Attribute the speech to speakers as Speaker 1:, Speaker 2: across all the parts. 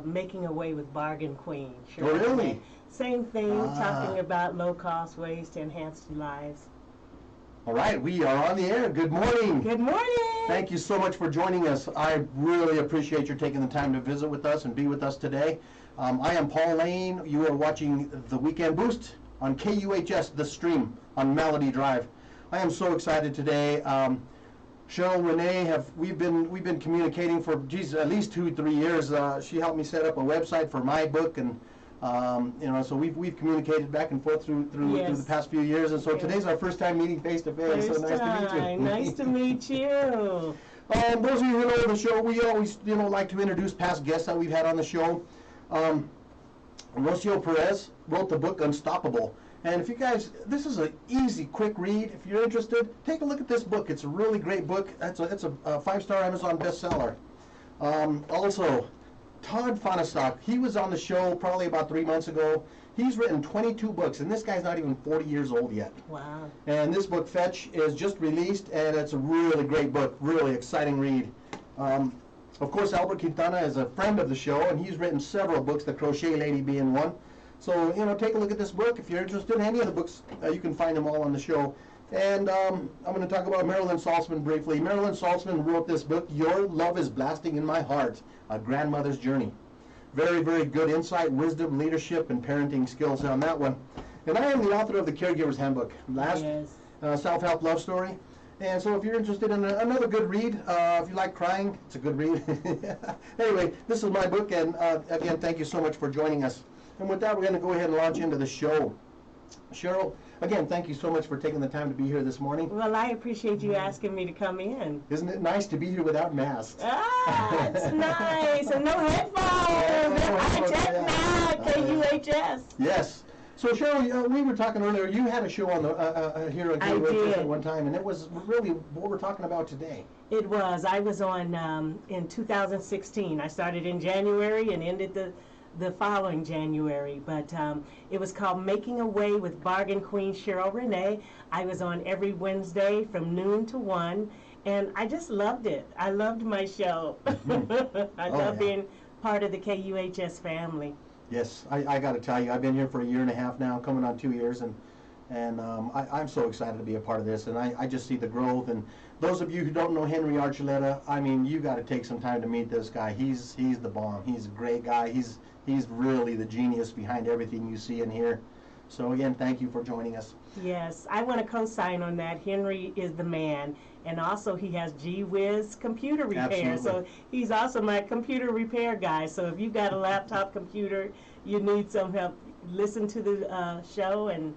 Speaker 1: Making Away with Bargain Queen.
Speaker 2: Oh, really?
Speaker 1: Same thing, talking about low-cost ways to enhance your lives.
Speaker 2: All right, we are on the air. Good morning.
Speaker 1: Good morning.
Speaker 2: Thank you so much for joining us. I really appreciate your taking the time to visit with us and be with us today. I am Paul Lane. You are watching The Weekend Boost on KUHS, The Stream on Melody Drive. I am so excited today. Cheryl Renee, we've been communicating for at least 2-3 years. She helped me set up a website for my book, and so we've communicated back and forth through the past few years. And so today's our first time meeting face to face. So nice to meet you.
Speaker 1: Nice to meet you.
Speaker 2: Those of you who know the show, we always like to introduce past guests that we've had on the show. Rocio Perez wrote the book Unstoppable. And if you guys, this is an easy, quick read. If you're interested, take a look at this book. It's a really great book. It's a 5-star Amazon bestseller. Also, Todd Fonestock, he was on the show probably about 3 months ago. He's written 22 books, and this guy's not even 40 years old yet.
Speaker 1: Wow.
Speaker 2: And this book, Fetch, is just released, and it's a really great book, really exciting read. Of course, Albert Quintana is a friend of the show, and he's written several books, The Crochet Lady being one. So, take a look at this book. If you're interested in any of the books, you can find them all on the show. And I'm going to talk about Marilyn Saltzman briefly. Marilyn Saltzman wrote this book, Your Love is Blasting in My Heart, A Grandmother's Journey. Very, very good insight, wisdom, leadership, and parenting skills on that one. And I am the author of The Caregiver's Handbook, self-help love story. And so if you're interested in another good read, if you like crying, it's a good read. Anyway, this is my book, and again, thank you so much for joining us. And with that, we're going to go ahead and launch into the show. Cheryl, again, thank you so much for taking the time to be here this morning.
Speaker 1: Well, I appreciate you asking me to come in.
Speaker 2: Isn't it nice to be here without masks?
Speaker 1: It's nice. And no headphones. I check now, KUHS.
Speaker 2: Yes. So, Cheryl, we were talking earlier. You had a show on the here at KUHS at one time, and it was really what we're talking about today.
Speaker 1: It was. I was on in 2016. I started in January and ended the following January, but it was called Making Away with Bargain Queen Cheryl Renee. I was on every Wednesday from noon to 1, and I just loved it. I loved my show. I love being part of the KUHS family.
Speaker 2: Yes, I got to tell you, I've been here for 1.5 years now, coming on 2 years, and I'm so excited to be a part of this, and I just see the growth. And those of you who don't know Henry Archuleta, I mean, you got to take some time to meet this guy. He's the bomb. He's a great guy. He's really the genius behind everything you see and hear. So again, thank you for joining us.
Speaker 1: Yes, I want to co-sign on that. Henry is the man, and also he has G-Wiz computer repair.
Speaker 2: Absolutely.
Speaker 1: So he's also my computer repair guy. So if you've got a laptop computer, you need some help, listen to the show and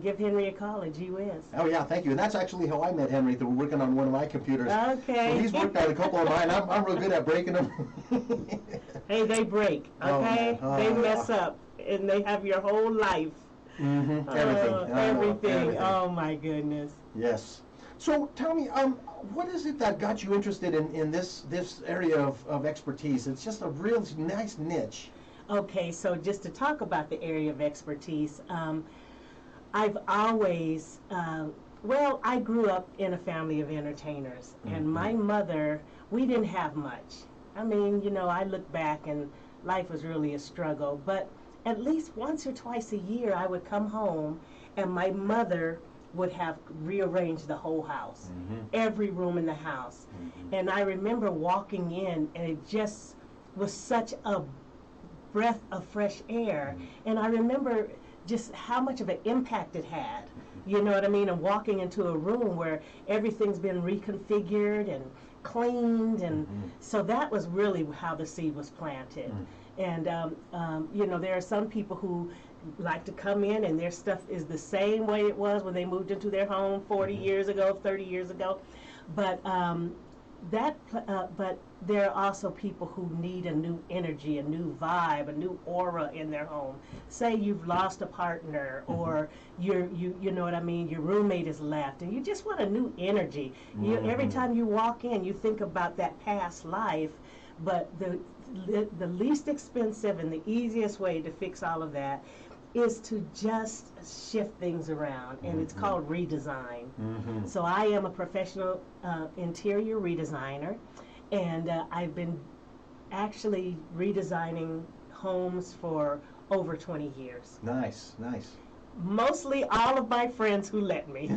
Speaker 1: give Henry a call at G-Wiz.
Speaker 2: Oh yeah, thank you. And that's actually how I met Henry, through working on one of my computers.
Speaker 1: Okay.
Speaker 2: So he's worked on a couple of mine. I'm real good at breaking them.
Speaker 1: Hey, they break, okay? They mess up, and they have your whole life. Everything. Oh my goodness.
Speaker 2: Yes. So tell me, what is it that got you interested in this area of expertise? It's just a real nice niche.
Speaker 1: Okay, so just to talk about the area of expertise, I've always, I grew up in a family of entertainers, and my mother, we didn't have much. I mean, I look back and life was really a struggle, but at least once or twice a year I would come home and my mother would have rearranged the whole house, every room in the house. And I remember walking in, and it just was such a breath of fresh air. And I remember just how much of an impact it had, you know what I mean? And walking into a room where everything's been reconfigured and cleaned, and so that was really how the seed was planted. And there are some people who like to come in and their stuff is the same way it was when they moved into their home 40 years ago, 30 years ago, but but there are also people who need a new energy, a new vibe, a new aura in their home. Say you've lost a partner, or you know what I mean, your roommate has left, and you just want a new energy. Every time you walk in, you think about that past life, but the least expensive and the easiest way to fix all of that is to just shift things around, and it's called redesign. So I am a professional interior redesigner, and I've been actually redesigning homes for over 20 years.
Speaker 2: Nice, nice.
Speaker 1: Mostly all of my friends who let me.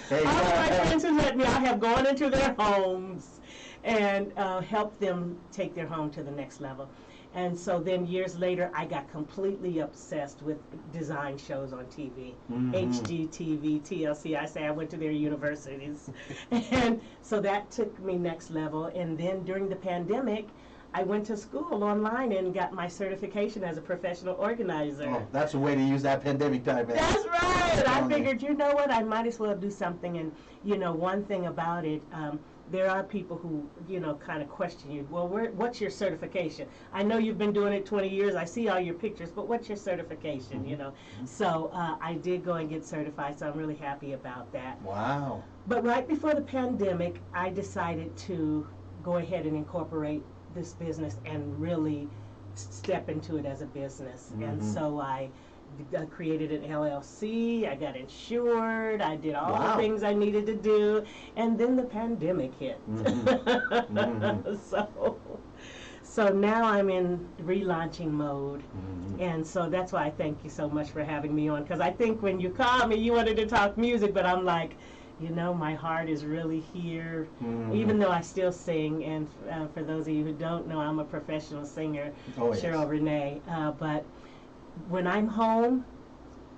Speaker 2: Hey,
Speaker 1: all of my friends who let me, I have gone into their homes and helped them take their home to the next level. And so then years later, I got completely obsessed with design shows on TV, HGTV, TLC. I say I went to their universities. And so that took me next level. And then during the pandemic, I went to school online and got my certification as a professional organizer.
Speaker 2: Oh, that's a way to use that pandemic time, man.
Speaker 1: That's right. I figured, you know what, I might as well do something. And, you know, one thing about it, there are people who, you know, kind of question you. Well, what's your certification? I know you've been doing it 20 years. I see all your pictures, but what's your certification, you know? So I did go and get certified, so I'm really happy about that.
Speaker 2: Wow.
Speaker 1: But right before the pandemic, I decided to go ahead and incorporate this business and really step into it as a business. And so I created an LLC, I got insured, I did all the things I needed to do, and then the pandemic hit. So now I'm in relaunching mode, and so that's why I thank you so much for having me on, because I think when you called me, you wanted to talk music, but I'm like, you know, my heart is really here, even though I still sing. And for those of you who don't know, I'm a professional singer, Cheryl Renee. But when I'm home,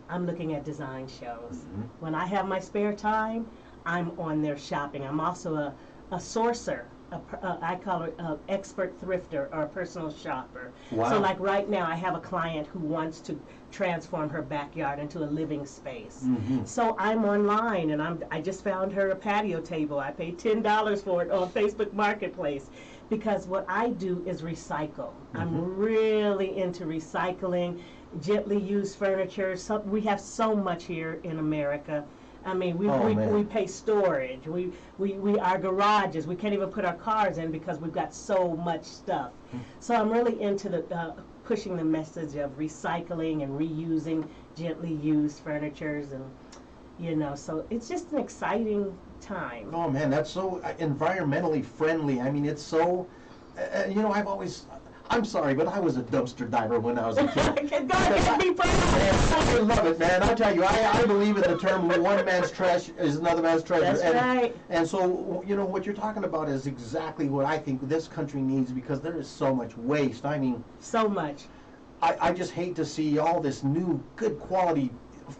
Speaker 1: I'm looking at design shows. When I have my spare time, I'm on there shopping. I'm also a sourcer. I call it an expert thrifter or a personal shopper.
Speaker 2: Wow.
Speaker 1: So like right now, I have a client who wants to transform her backyard into a living space. So I'm online, and I just found her a patio table. I paid $10 for it on Facebook Marketplace, because what I do is recycle. I'm really into recycling, gently used furniture. So we have so much here in America. I mean, we pay storage. Our garages, we can't even put our cars in because we've got so much stuff. So I'm really into the pushing the message of recycling and reusing gently used furnitures, and you know, so it's just an exciting time.
Speaker 2: Oh man, that's so environmentally friendly. I mean, it's so, you know, I'm sorry, but I was a dumpster diver when I was a kid.
Speaker 1: God, be proud.
Speaker 2: I love it, man. I tell you, I believe in the term one man's trash is another man's treasure.
Speaker 1: That's right.
Speaker 2: And so, you know, what you're talking about is exactly what I think this country needs, because there is so much waste. I mean,
Speaker 1: so much.
Speaker 2: I just hate to see all this new, good quality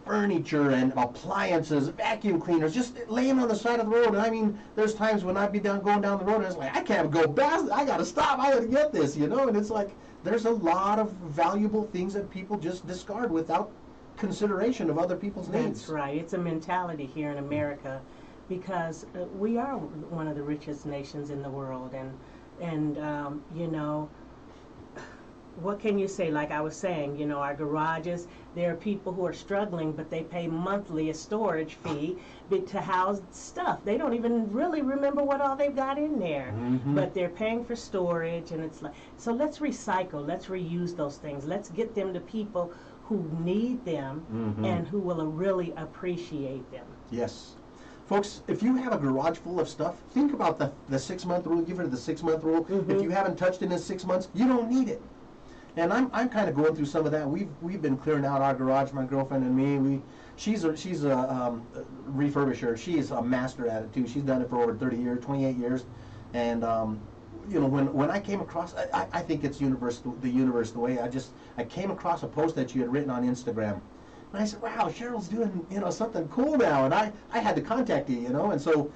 Speaker 2: furniture and appliances, vacuum cleaners, just laying on the side of the road. And I mean, there's times when I'd be going down the road, and it's like, I can't go past, I gotta stop, I gotta get this, you know. And it's like, there's a lot of valuable things that people just discard without consideration of other people's needs.
Speaker 1: That's right. It's a mentality here in America, because we are one of the richest nations in the world, and you know, what can you say? Like I was saying, you know, our garages, there are people who are struggling, but they pay monthly a storage fee to house stuff. They don't even really remember what all they've got in there, but they're paying for storage. And it's like, so let's recycle, let's reuse those things. Let's get them to people who need them and who will really appreciate them.
Speaker 2: Yes. Folks, if you have a garage full of stuff, think about the 6-month rule. Give her the 6-month rule. If you haven't touched it in 6 months, you don't need it. And I'm kind of going through some of that. We've been clearing out our garage, my girlfriend and me. She's a refurbisher. She's a master at it too. She's done it for over 30 years, 28 years. And you know, when I came across, I think it's the universe the way. I came across a post that you had written on Instagram, and I said, wow, Cheryl's doing, you know, something cool now. And I had to contact you, you know. And so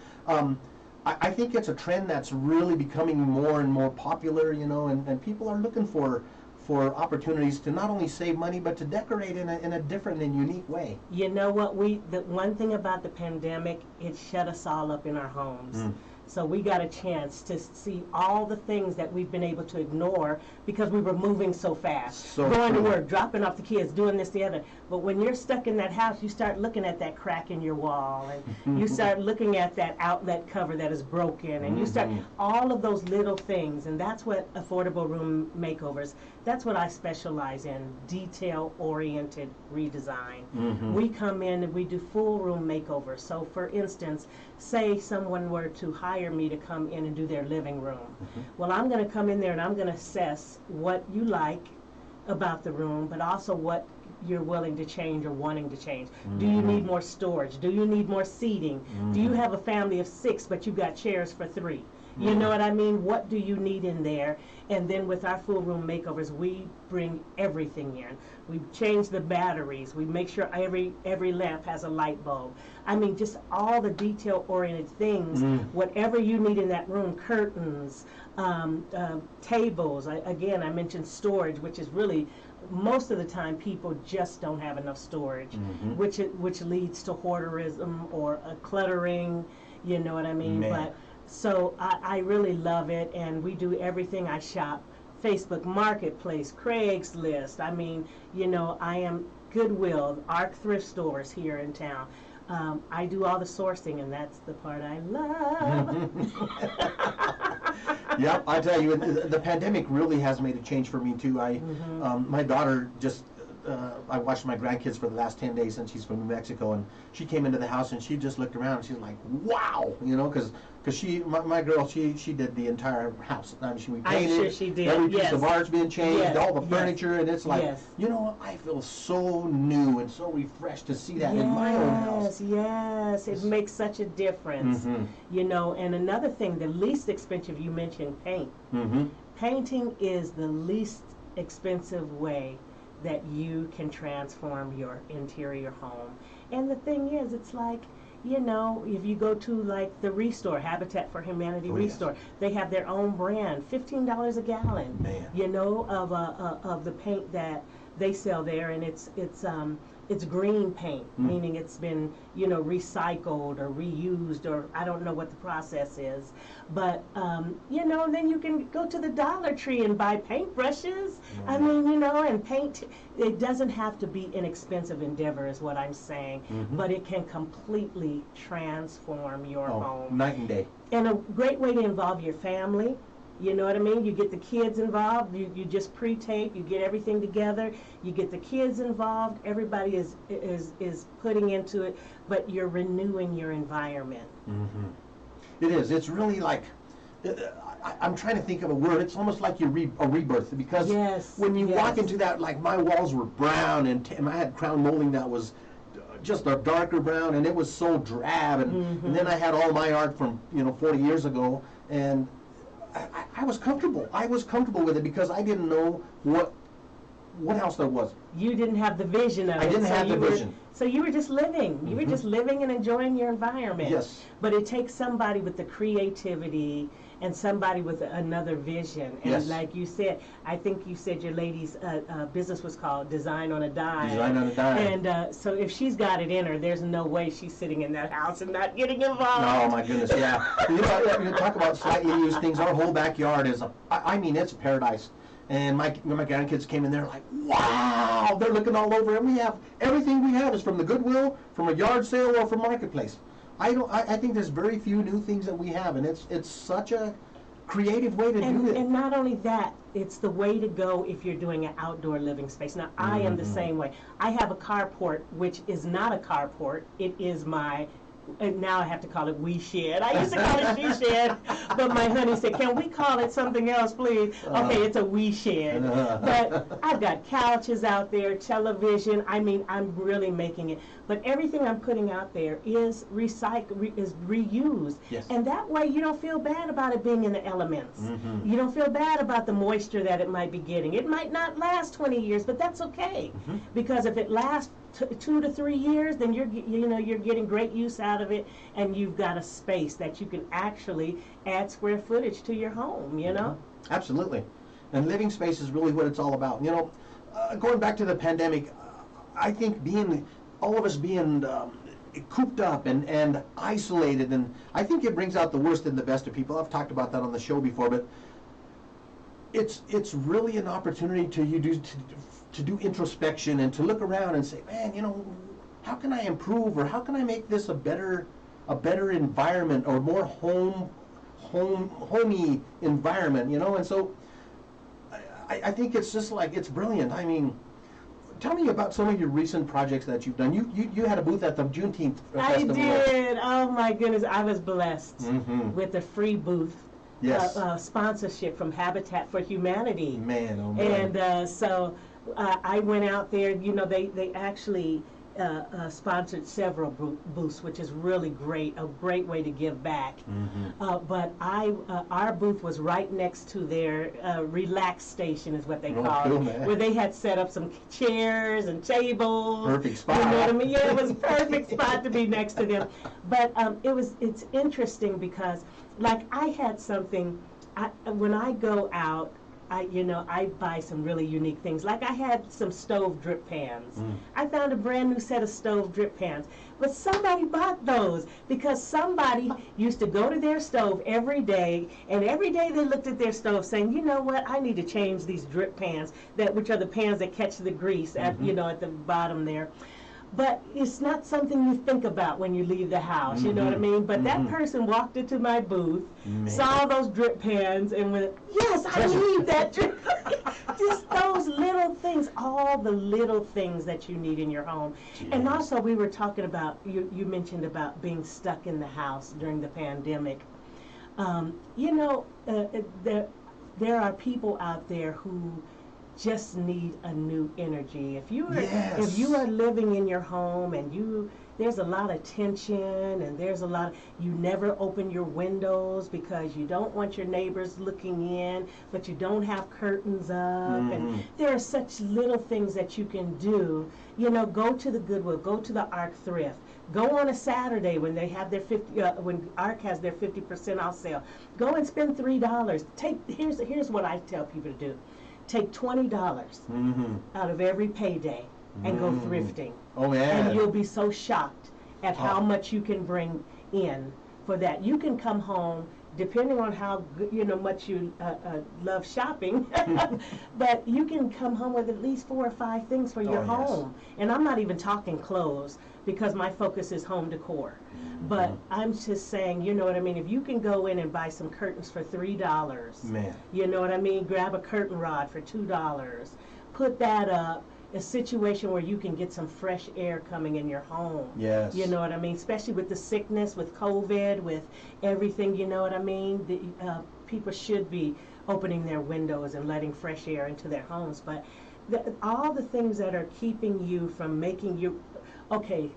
Speaker 2: I think it's a trend that's really becoming more and more popular, you know, and people are looking for opportunities to not only save money, but to decorate in a different and unique way.
Speaker 1: You know what, the one thing about the pandemic, it shut us all up in our homes. So we got a chance to see all the things that we've been able to ignore because we were moving so fast. Going to work, dropping off the kids, doing this, the other. But when you're stuck in that house, you start looking at that crack in your wall, and you start looking at that outlet cover that is broken, and you start all of those little things. And that's what affordable room makeovers, that's what I specialize in, detail-oriented redesign. We come in and we do full room makeovers. So for instance, say someone were to hire hire me to come in and do their living room. Well, I'm going to come in there and I'm going to assess what you like about the room, but also what you're willing to change or wanting to change. Do you need more storage? Do you need more seating? Do you have a family of 6 but you've got chairs for 3? You know what I mean? What do you need in there? And then with our full room makeovers, we bring everything in. We change the batteries. We make sure every lamp has a light bulb. I mean, just all the detail-oriented things. Whatever you need in that room, curtains, tables. Again, I mentioned storage, which is really, most of the time people just don't have enough storage, which leads to hoarderism or cluttering. You know what I mean? But so I really love it, and we do everything. I shop Facebook Marketplace, Craigslist. I mean, you know, I am Goodwill, ARC thrift stores here in town. I do all the sourcing, and that's the part I love.
Speaker 2: Yep, I tell you, the pandemic really has made a change for me too. My daughter just, I watched my grandkids for the last 10 days since she's from New Mexico, and she came into the house and she just looked around and she's like, wow, you know, because my girl, she did the entire house. I mean, we painted,
Speaker 1: I'm sure she did.
Speaker 2: every piece of art's been changed,
Speaker 1: Yes.
Speaker 2: all the furniture, and it's like,
Speaker 1: Yes.
Speaker 2: you know, I feel so new and so refreshed to see that in my own house.
Speaker 1: Yes, it makes such a difference. You know, and another thing, the least expensive, you mentioned paint. Painting is the least expensive way that you can transform your interior home. And the thing is, it's like, you know, if you go to like the Restore, Habitat for Humanity Restore, they have their own brand, $15 a gallon, you know, of the paint that they sell there, and it's green paint, meaning it's been, you know, recycled or reused, or I don't know what the process is, but you know, then you can go to the Dollar Tree and buy paintbrushes. I mean, you know, and paint, it doesn't have to be an expensive endeavor is what I'm saying, but it can completely transform your home.
Speaker 2: Night and day.
Speaker 1: And a great way to involve your family. You know what I mean? You get the kids involved. You just pre-tape. You get everything together. You get the kids involved. Everybody is putting into it, but you're renewing your environment.
Speaker 2: It is. It's really like, I'm trying to think of a word. It's almost like a rebirth, because when you walk into that, like my walls were brown, and I had crown molding that was just a darker brown, and it was so drab, and then I had all my art from 40 years ago, and I was comfortable. I was comfortable with it because I didn't know what else there was.
Speaker 1: You didn't have the vision of it.
Speaker 2: I didn't have the vision.
Speaker 1: So you were just living. You were just living and enjoying your environment.
Speaker 2: Yes.
Speaker 1: But it takes somebody with the creativity and somebody with another vision. And like you said, I think you said your lady's business was called Design on a Dime.
Speaker 2: Design on a Dime.
Speaker 1: And so if she's got it in her, there's no way she's sitting in that house and not getting involved.
Speaker 2: Oh my goodness, yeah. You talk about slightly used things. Our whole backyard is I mean, it's a paradise. And my grandkids came in there like, wow, they're looking all over, and we have everything we have is from the Goodwill, from a yard sale, or from Marketplace. I think there's very few new things that we have, and it's such a creative way to do it.
Speaker 1: And not only that, it's the way to go if you're doing an outdoor living space. Now, I am the same way. I have a carport, which is not a carport. It is my, and now I have to call it we shed. I used to call it she shed, but my honey said, can we call it something else, please? Okay, it's a we shed. But I've got couches out there, television. I mean, I'm really making it. But everything I'm putting out there is recycled, is reused.
Speaker 2: Yes.
Speaker 1: And that way you don't feel bad about it being in the elements. You don't feel bad about the moisture that it might be getting. It might not last 20 years, but that's okay. Because if it lasts 2 to 3 years, then you're getting great use out of it, and you've got a space that you can actually add square footage to your home. You know.
Speaker 2: Absolutely, and living space is really what it's all about. Going back to the pandemic, I think all of us being cooped up and isolated, and I think it brings out the worst and the best of people. I've talked about that on the show before, but it's really an opportunity to do introspection and to look around and say, man, how can I improve, or how can I make this a better environment, or more homey environment, and so I think it's just like, it's brilliant. I mean, tell me about some of your recent projects that you've done. You had a booth at the Juneteenth festival.
Speaker 1: I did. Oh my goodness, I was blessed with a free booth.
Speaker 2: Yes.
Speaker 1: Sponsorship from Habitat for Humanity.
Speaker 2: Man, oh man.
Speaker 1: And so I went out there. You know, they actually sponsored several booths, which is really great, a great way to give back. But our booth was right next to their relax station, is what they call
Speaker 2: cool,
Speaker 1: it,
Speaker 2: man.
Speaker 1: where they had set up some chairs and tables.
Speaker 2: Perfect spot.
Speaker 1: You know what I mean? Yeah, it was a perfect spot to be next to them. But it's interesting because, like, I had something. When I go out, I buy some really unique things. Like I had some stove drip pans. I found a brand new set of stove drip pans. But somebody bought those because somebody used to go to their stove every day, and every day they looked at their stove saying, you know what, I need to change these drip pans, which are the pans that catch the grease at the bottom there. But it's not something you think about when you leave the house, you know what I mean? But that person walked into my booth, saw those drip pans, and went, yes, I need that drip. Just those little things, all the little things that you need in your home. Jeez. And also we were talking about, you mentioned about being stuck in the house during the pandemic. There are people out there who just need a new energy. If you are living in your home and there's a lot of tension and you never open your windows because you don't want your neighbors looking in, but you don't have curtains up, and there are such little things that you can do. Go to the Goodwill, go to the Arc Thrift, go on a Saturday when they have their when Arc has their 50% off sale. Go and spend $3. Here's what I tell people to do. Take $20 out of every payday and go thrifting.
Speaker 2: Oh, yeah.
Speaker 1: And you'll be so shocked at how much you can bring in for that. You can come home, depending on how much you love shopping, but you can come home with at least 4 or 5 things for your home. And I'm not even talking clothes because my focus is home decor. But I'm just saying, you know what I mean? If you can go in and buy some curtains for $3,
Speaker 2: man,
Speaker 1: you know what I mean? Grab a curtain rod for $2, put that up. A situation where you can get some fresh air coming in your home.
Speaker 2: Yes.
Speaker 1: You know what I mean? Especially with the sickness, with COVID, with everything, you know what I mean? People should be opening their windows and letting fresh air into their homes. But all the things that are keeping you from making you... Okay,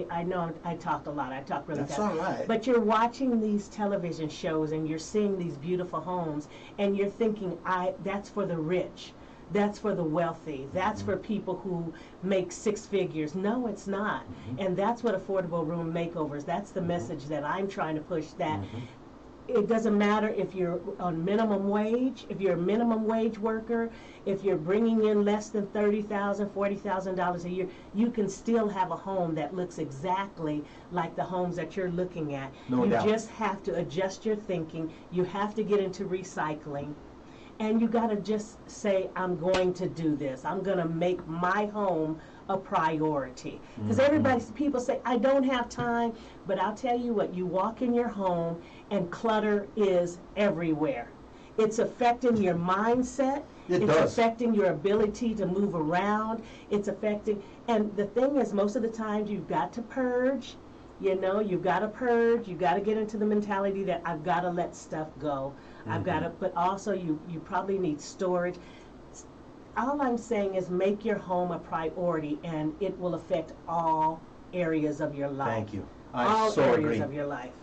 Speaker 1: I know I talk a lot. I talk really fast.
Speaker 2: That's all right.
Speaker 1: But you're watching these television shows and you're seeing these beautiful homes and you're thinking, that's for the rich. That's for the wealthy. That's for people who make 6 figures. No, it's not. And that's what affordable room makeovers, that's the message that I'm trying to push, that it doesn't matter if you're on minimum wage, if you're a minimum wage worker, if you're bringing in less than $30,000, $40,000 a year, you can still have a home that looks exactly like the homes that you're looking at.
Speaker 2: No doubt.
Speaker 1: You just have to adjust your thinking. You have to get into recycling. And you got to just say, I'm going to do this. I'm going to make my home a priority. Because people say, I don't have time. But I'll tell you what, you walk in your home and clutter is everywhere. It's affecting your mindset. It's affecting your ability to move around. It's affecting, and the thing is, most of the times you've got to purge. You've got to purge. You've got to get into the mentality that I've got to let stuff go. I've got to, but also you probably need storage. All I'm saying is make your home a priority, and it will affect all areas of your life.
Speaker 2: Thank you.
Speaker 1: All
Speaker 2: so
Speaker 1: areas
Speaker 2: agree.
Speaker 1: of your life.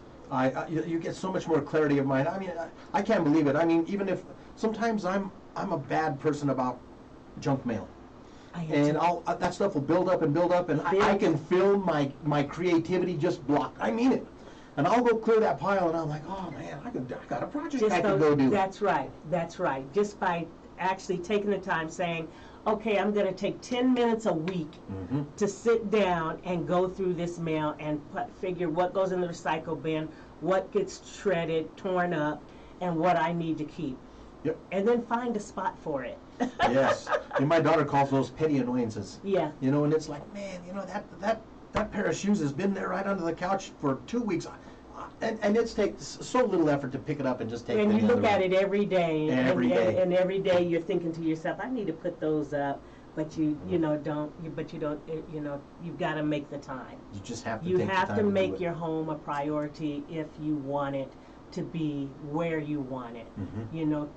Speaker 2: You get so much more clarity of mind. I mean, I can't believe it. I mean, even if sometimes I'm a bad person about junk mail. And that stuff will build up, and I can feel my creativity just blocked. I mean it. And I'll go clear that pile, and I'm like, oh man, I got a project I can go do.
Speaker 1: That's right. Just by actually taking the time saying, okay, I'm going to take 10 minutes a week to sit down and go through this mail and figure what goes in the recycle bin, what gets shredded, torn up, and what I need to keep.
Speaker 2: Yep.
Speaker 1: And then find a spot for it.
Speaker 2: Yes. And my daughter calls those petty annoyances.
Speaker 1: Yeah.
Speaker 2: And it's like, man, that pair of shoes has been there right under the couch for 2 weeks. And it takes so little effort to pick it up and just take it.
Speaker 1: And you look at it every day.
Speaker 2: And every day
Speaker 1: you're thinking to yourself, I need to put those up. but you don't, you've got to make the time.
Speaker 2: You just have to
Speaker 1: You
Speaker 2: take the
Speaker 1: have
Speaker 2: time
Speaker 1: to
Speaker 2: do
Speaker 1: make
Speaker 2: it.
Speaker 1: your home a priority if you want it to be where you want it.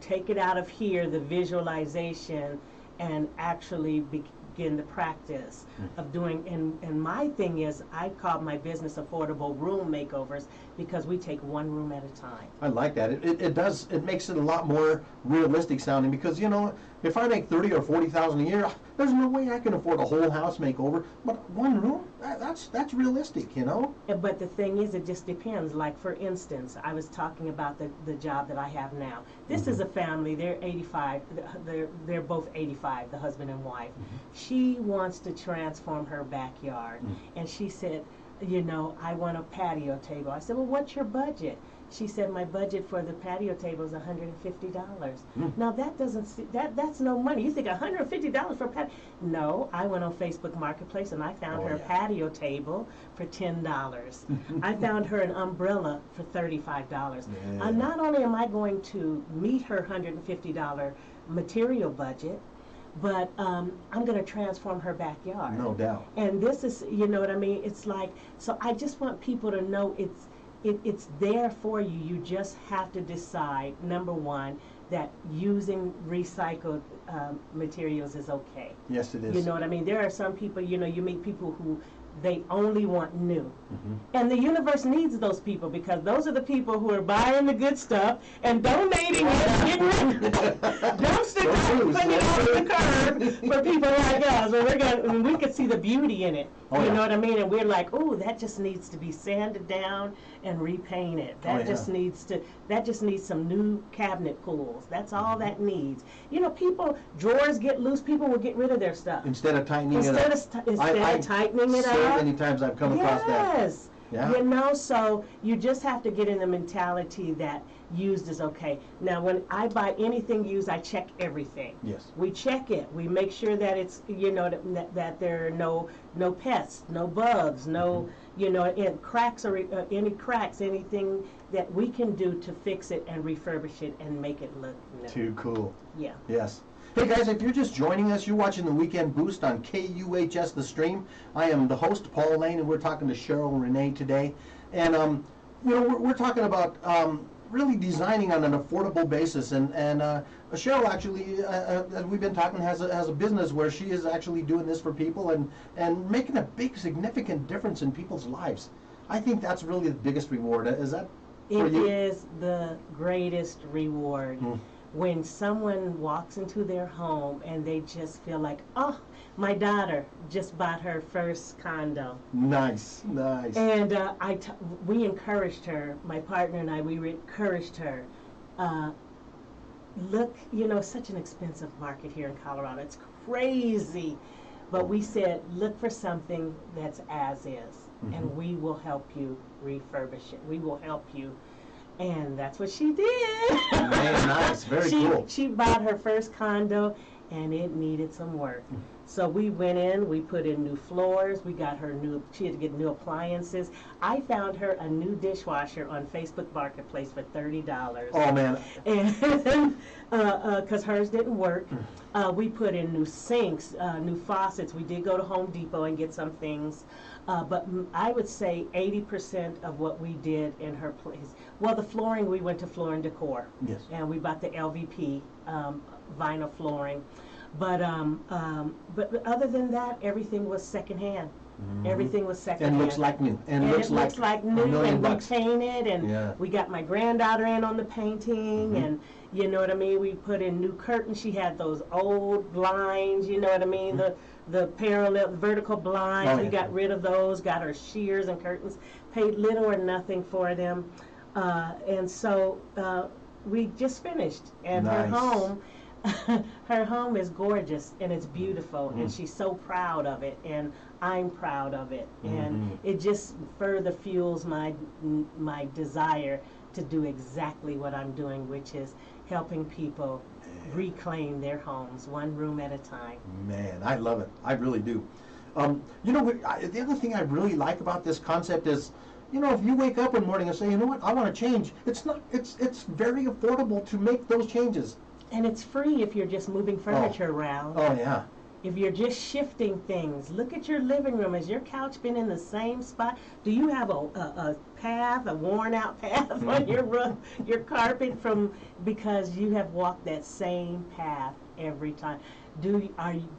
Speaker 1: Take it out of here, the visualization, and actually begin the practice of doing. And my thing is, I call my business affordable room makeovers because we take one room at a time.
Speaker 2: I like that. It makes it a lot more realistic sounding because, if I make 30 or 40,000 a year, there's no way I can afford a whole house makeover. But one room, that's realistic,
Speaker 1: But the thing is, it just depends. Like, for instance, I was talking about the job that I have now. This is a family. They're 85. They're both 85, the husband and wife. She wants to transform her backyard. And she said, I want a patio table. I said, well, what's your budget? She said, my budget for the patio table is $150. Now that's no money. You think $150 for a patio? No, I went on Facebook Marketplace and I found her a patio table for $10. I found her an umbrella for $35. Not only am I going to meet her $150 material budget, but I'm going to transform her backyard.
Speaker 2: No doubt.
Speaker 1: And this is, what I mean? It's like, so I just want people to know it's there for you. You just have to decide, number one, that using recycled materials is okay.
Speaker 2: Yes, it is.
Speaker 1: You know what I mean? There are some people, you meet people who they only want new. And the universe needs those people because those are the people who are buying the good stuff and donating it, getting rid of dumpster putting it on the curb for people like us. Well, we could see the beauty in it. You know what I mean? And we're like, oh, that just needs to be sanded down and repainted. That just needs some new cabinet pulls. That's all that needs. People, drawers get loose, people will get rid of their stuff.
Speaker 2: Instead of tightening it up.
Speaker 1: Instead of tightening it up.
Speaker 2: So many times I've come across that.
Speaker 1: Yes.
Speaker 2: Yeah.
Speaker 1: So you just have to get in the mentality that used is okay. Now, when I buy anything used, I check everything.
Speaker 2: Yes.
Speaker 1: We check it. We make sure that it's, that there are no pests, no bugs, no, cracks or any cracks, anything that we can do to fix it and refurbish it and make it look new.
Speaker 2: Too cool.
Speaker 1: Yeah.
Speaker 2: Yes. Hey guys, if you're just joining us, you're watching the Weekend Boost on KUHS The Stream. I am the host, Paul Lane, and we're talking to Cheryl and Renee today. And, we're talking about really designing on an affordable basis. And Cheryl actually, as we've been talking, has a business where she is actually doing this for people and making a big, significant difference in people's lives. I think that's really the biggest reward. Is that for you?
Speaker 1: It is the greatest reward. When someone walks into their home and they just feel like, oh, my daughter just bought her first condo.
Speaker 2: Nice.
Speaker 1: And we encouraged her, my partner and I, we encouraged her. Look, such an expensive market here in Colorado. It's crazy. But we said, look for something that's as is, and we will help you refurbish it. We will help you. And that's what she did.
Speaker 2: Man, nice. Very cool.
Speaker 1: She bought her first condo, and it needed some work. So we went in, we put in new floors, she had to get new appliances. I found her a new dishwasher on Facebook Marketplace for $30.
Speaker 2: Oh, man.
Speaker 1: And because hers didn't work. We put in new sinks, new faucets. We did go to Home Depot and get some things. But I would say 80% of what we did in her place. Well, the flooring, we went to Floor and Decor.
Speaker 2: Yes.
Speaker 1: And we bought the LVP vinyl flooring. But other than that, everything was secondhand. Everything was secondhand.
Speaker 2: And looks like new.
Speaker 1: And it looks like new. And we
Speaker 2: $1,000,000.
Speaker 1: painted, and we got my granddaughter in on the painting, and you know what I mean. We put in new curtains. She had those old blinds. You know what I mean. The parallel, vertical blinds. We got rid of those. Got her shears and curtains. Paid little or nothing for them, and so we just finished. And
Speaker 2: Nice.
Speaker 1: her home is gorgeous and it's beautiful, and she's so proud of it, and I'm proud of it, and it just further fuels my desire to do exactly what I'm doing, which is helping people reclaim their homes one room at a time. Man,
Speaker 2: I love it. I really do. The other thing I really like about this concept is, if you wake up one morning and say, you know what, I want to change, it's very affordable to make those changes.
Speaker 1: And it's free if you're just moving furniture around.
Speaker 2: Oh, yeah.
Speaker 1: if you're just shifting things, look at your living room. Has your couch been in the same spot? Do you have a path, a worn out path on your carpet because you have walked that same path every time? Do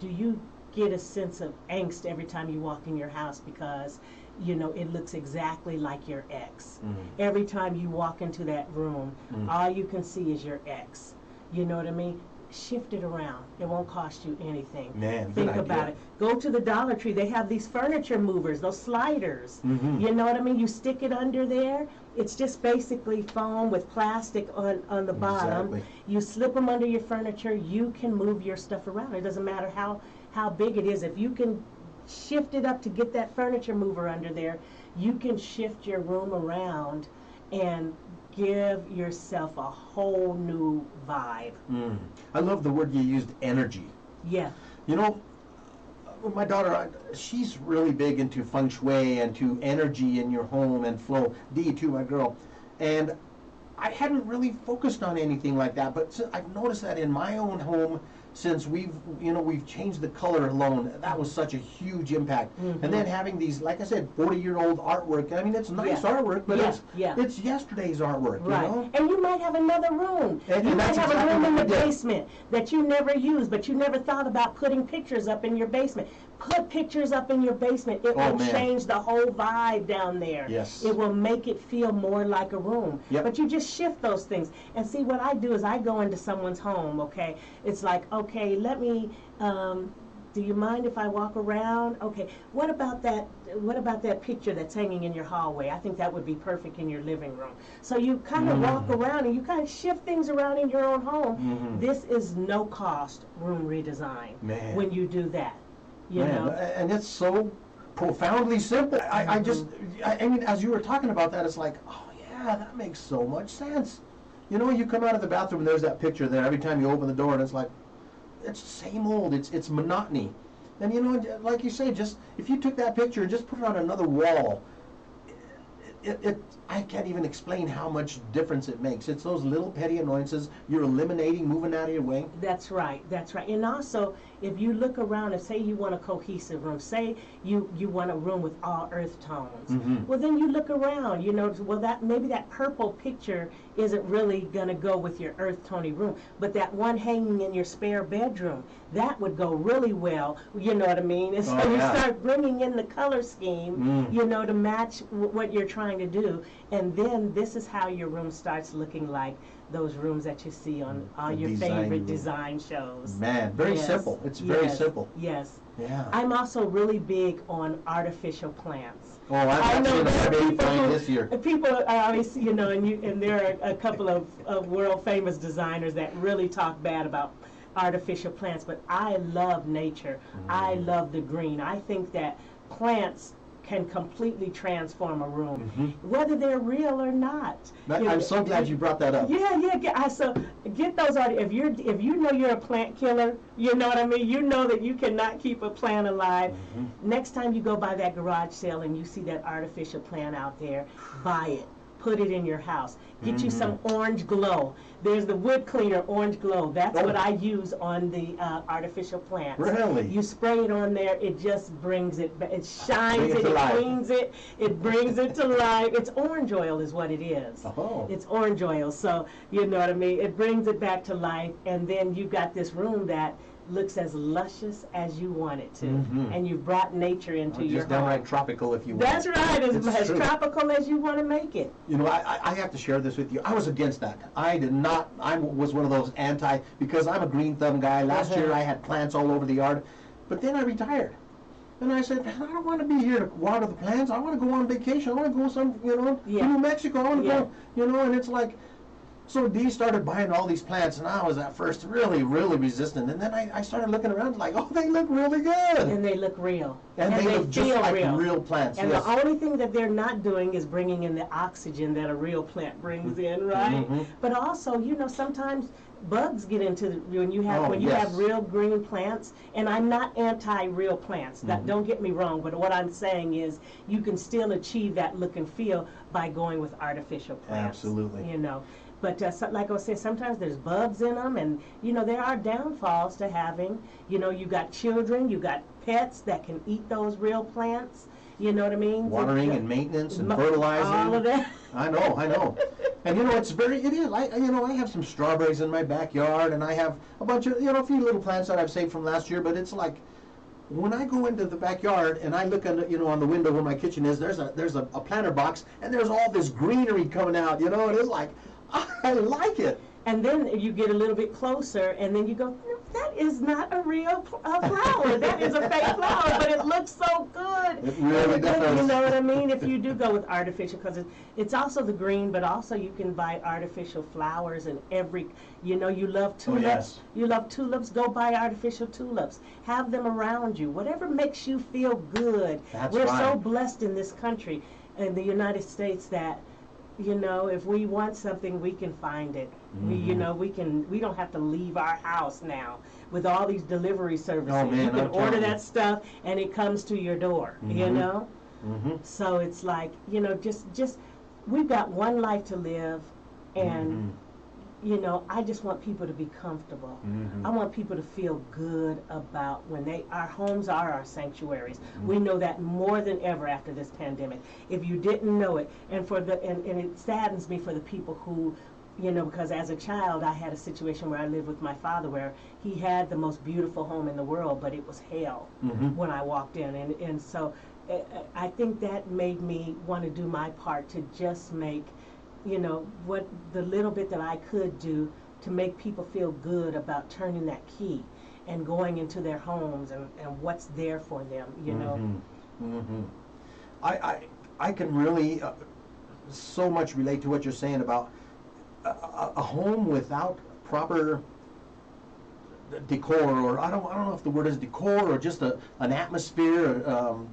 Speaker 1: you get a sense of angst every time you walk in your house because it looks exactly like your ex? Every time you walk into that room, all you can see is your ex. You know what I mean? Shift it around. It won't cost you anything.
Speaker 2: Man,
Speaker 1: think
Speaker 2: good
Speaker 1: about
Speaker 2: idea.
Speaker 1: it. Go to the Dollar Tree. They have these furniture movers, those sliders. You know what I mean? You stick it under there. It's just basically foam with plastic on the bottom.
Speaker 2: Exactly.
Speaker 1: You slip them under your furniture. You can move your stuff around. It doesn't matter how big it is. If you can shift it up to get that furniture mover under there, you can shift your room around and give yourself a whole new vibe.
Speaker 2: I love the word you used, energy.
Speaker 1: Yeah.
Speaker 2: My daughter, she's really big into feng shui and to energy in your home and flow. Dee too, my girl. And I hadn't really focused on anything like that, but I've noticed that in my own home, since we've changed the color alone, that was such a huge impact. And then having these, like I said, 40-year-old artwork. I mean, it's nice artwork, but it's yesterday's artwork.
Speaker 1: Right. And you might have another room. You might have a room in the basement that you never use, but you never thought about putting pictures up in your basement. Put pictures up in your basement. It will change the whole vibe down there.
Speaker 2: Yes.
Speaker 1: It will make it feel more like a room.
Speaker 2: Yep.
Speaker 1: But you just shift those things. And see, what I do is I go into someone's home, okay? It's like, okay, let me, do you mind if I walk around? Okay, what about that picture that's hanging in your hallway? I think that would be perfect in your living room. So you kind of walk around and you kind of shift things around in your own home. This is no cost room redesign when you do that. You know?
Speaker 2: And it's so profoundly simple. I mean, as you were talking about that, it's like, oh yeah, that makes so much sense. You come out of the bathroom and there's that picture there every time you open the door, and it's like, it's the same old. It's monotony. And like you say, just if you took that picture and just put it on another wall, I can't even explain how much difference it makes. It's those little petty annoyances you're eliminating, moving out of your way.
Speaker 1: That's right. And also, if you look around and say you want a cohesive room, say you want a room with all earth tones, well then you look around, maybe that purple picture isn't really gonna go with your earth tony room, but that one hanging in your spare bedroom, that would go really well, you know what I mean? And so you start bringing in the color scheme, to match what you're trying to do, and then this is how your room starts looking like those rooms that you see on all your favorite design shows.
Speaker 2: Man, very simple. It's very simple.
Speaker 1: Yes.
Speaker 2: Yeah.
Speaker 1: I'm also really big on artificial plants.
Speaker 2: Oh, I've seen a baby plant this year.
Speaker 1: People are always, and there are a couple of world famous designers that really talk bad about artificial plants, but I love nature. I love the green. I think that plants can completely transform a room, whether they're real or not.
Speaker 2: I'm so glad you brought that up.
Speaker 1: So get those art. If you know you're a plant killer, you know what I mean. You know that you cannot keep a plant alive. Next time you go by that garage sale and you see that artificial plant out there, buy it. Put it in your house. Get you some orange glow. There's the wood cleaner orange glow. That's what I use on the artificial plants.
Speaker 2: Really?
Speaker 1: You spray it on there, it just brings it, it shines it cleans it, it brings it to life. It's orange oil is what it is. It's orange oil, so you know what I mean? It brings it back to life, and then you've got this room that looks as luscious as you want it to, and you've brought nature into your home.
Speaker 2: Just downright tropical, if you want.
Speaker 1: That's right, as tropical as you want to make it.
Speaker 2: I have to share this with you. I was against that. I was one of those because I'm a green thumb guy. Last year I had plants all over the yard, but then I retired. And I said, I don't want to be here to water the plants. I want to go on vacation. I want to go New Mexico. I want to go, and it's like, so Dee started buying all these plants, and I was at first really, really resistant. And then I started looking around like, oh, they look really good.
Speaker 1: And they look real.
Speaker 2: And they look just like real plants.
Speaker 1: And the only thing that they're not doing is bringing in the oxygen that a real plant brings in, right? But also, sometimes bugs get into when you have real green plants. And I'm not anti-real plants. Don't get me wrong. But what I'm saying is you can still achieve that look and feel by going with artificial plants.
Speaker 2: Absolutely.
Speaker 1: But like I was saying, sometimes there's bugs in them, and there are downfalls to having. You got children, you got pets that can eat those real plants. You know what I mean?
Speaker 2: Watering and maintenance and fertilizing.
Speaker 1: All of that.
Speaker 2: I know. And it is. I have some strawberries in my backyard, and I have a bunch of, a few little plants that I've saved from last year. But it's like, when I go into the backyard and I look on the window where my kitchen is, there's a planter box, and there's all this greenery coming out. And it's like, I like it.
Speaker 1: And then you get a little bit closer, and then you go, no, that is not a real flower. That is a fake flower, but it looks so good.
Speaker 2: It really does.
Speaker 1: You know what I mean? If you do go with artificial, because it's also the green, but also you can buy artificial flowers and you love tulips.
Speaker 2: Oh, yes.
Speaker 1: You love tulips, go buy artificial tulips. Have them around you. Whatever makes you feel good. We're so blessed in this country, in the United States, that if we want something, we can find it. We don't have to leave our house now with all these delivery services.
Speaker 2: Oh, man,
Speaker 1: you can order that stuff and it comes to your door. So it's like, just we've got one life to live, and I just want people to be comfortable. I want people to feel good about our homes are our sanctuaries. We know that more than ever after this pandemic. If you didn't know it, and it saddens me for the people who, because as a child I had a situation where I lived with my father where he had the most beautiful home in the world, but it was hell when I walked in, and so I think that made me want to do my part to just make what the little bit that I could do to make people feel good about turning that key and going into their homes and what's there for them,
Speaker 2: I can really so much relate to what you're saying about a home without proper decor, or I don't know if the word is decor or just an atmosphere,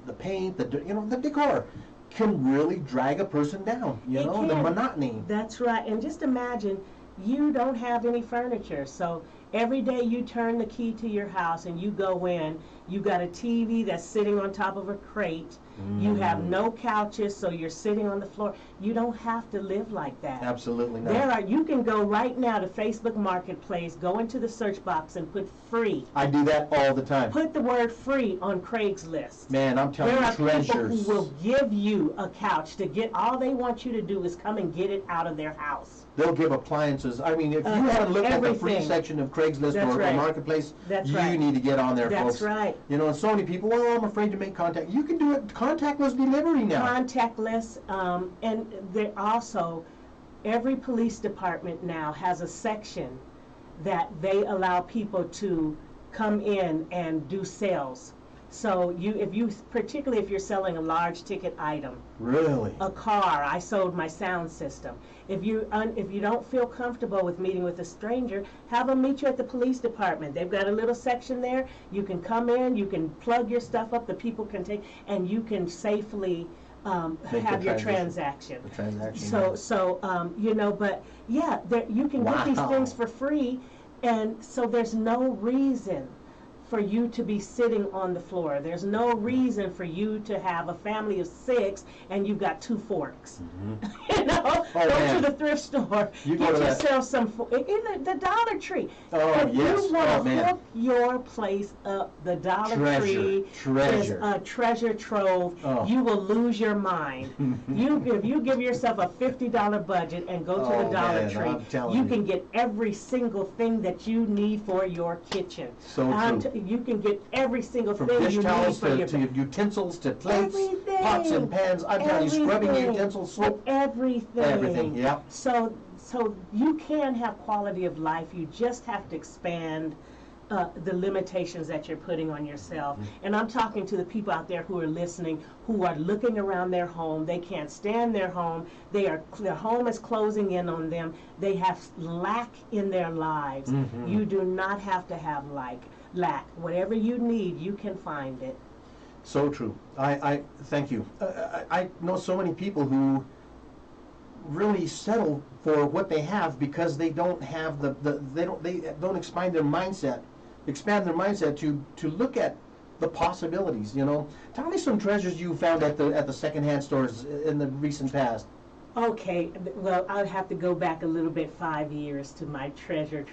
Speaker 2: the paint, the decor can really drag a person down, the monotony.
Speaker 1: That's right. And just imagine, you don't have any furniture, so every day you turn the key to your house and you go in, you got a TV that's sitting on top of a crate. You have no couches, so you're sitting on the floor. You don't have to live like that.
Speaker 2: Absolutely not.
Speaker 1: You can go right now to Facebook Marketplace, go into the search box and put free.
Speaker 2: I do that all the time.
Speaker 1: Put the word free on Craigslist.
Speaker 2: Man, I'm telling you, treasures.
Speaker 1: There are people who will give you a couch to get, all they want you to do is come and get it out of their house.
Speaker 2: They'll give appliances. I mean, if you haven't looked at the free section of Craigslist or Marketplace, you need to get on there, folks.
Speaker 1: That's right.
Speaker 2: And so many people, I'm afraid to make contact. You can do it contactless delivery now.
Speaker 1: Contactless, and there also, every police department now has a section that they allow people to come in and do sales. So particularly if you're selling a large ticket item.
Speaker 2: Really?
Speaker 1: A car. I sold my sound system. If you don't feel comfortable with meeting with a stranger, have them meet you at the police department. They've got a little section there. You can come in, you can plug your stuff up, the people can take, and you can safely have your transaction.
Speaker 2: The transaction.
Speaker 1: But yeah, you can get these things for free, and so there's no reason for you to be sitting on the floor. There's no reason for you to have a family of 6 and you've got 2 forks. Go to the thrift store, get yourself some, in the Dollar Tree.
Speaker 2: If
Speaker 1: you want to hook your place up, the Dollar Tree is a treasure trove. You will lose your mind. If you give yourself a $50 budget and go to the Dollar Tree, you can get every single thing that you need for your kitchen.
Speaker 2: So true.
Speaker 1: You can get every single
Speaker 2: From
Speaker 1: thing
Speaker 2: dish
Speaker 1: you
Speaker 2: towels
Speaker 1: need for your
Speaker 2: to utensils to plates,
Speaker 1: everything,
Speaker 2: pots and pans. I'm telling you, scrubbing utensils, soap,
Speaker 1: everything.
Speaker 2: Everything, yeah.
Speaker 1: So you can have quality of life. You just have to expand the limitations that you're putting on yourself. And I'm talking to the people out there who are listening, who are looking around their home. They can't stand their home. Their home is closing in on them. They have lack in their lives. You do not have to have lack. Whatever you need, you can find it.
Speaker 2: So true. I thank you. I know so many people who really settle for what they have because they don't have they don't expand their mindset to look at the possibilities. Tell me some treasures you found at the secondhand stores in the recent past.
Speaker 1: Okay, well, I'd have to go back a little bit, 5 years, to my treasure.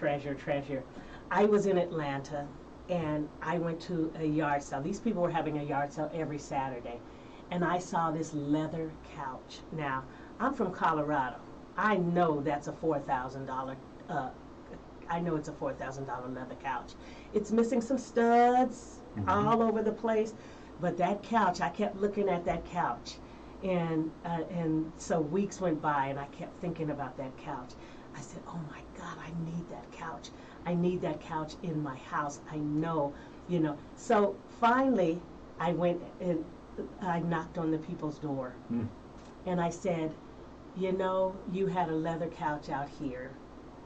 Speaker 1: I was in Atlanta, and I went to a yard sale. These people were having a yard sale every Saturday, and I saw this leather couch. Now, I'm from Colorado. I know that's a $4,000. I know it's a $4,000 leather couch. It's missing some studs all over the place, but that couch, I kept looking at that couch. And so weeks went by, and I kept thinking about that couch. I said, oh my God, I need that couch. I need that couch in my house. I know, you know. So finally, I went and I knocked on the people's door. And I said, you know, you had a leather couch out here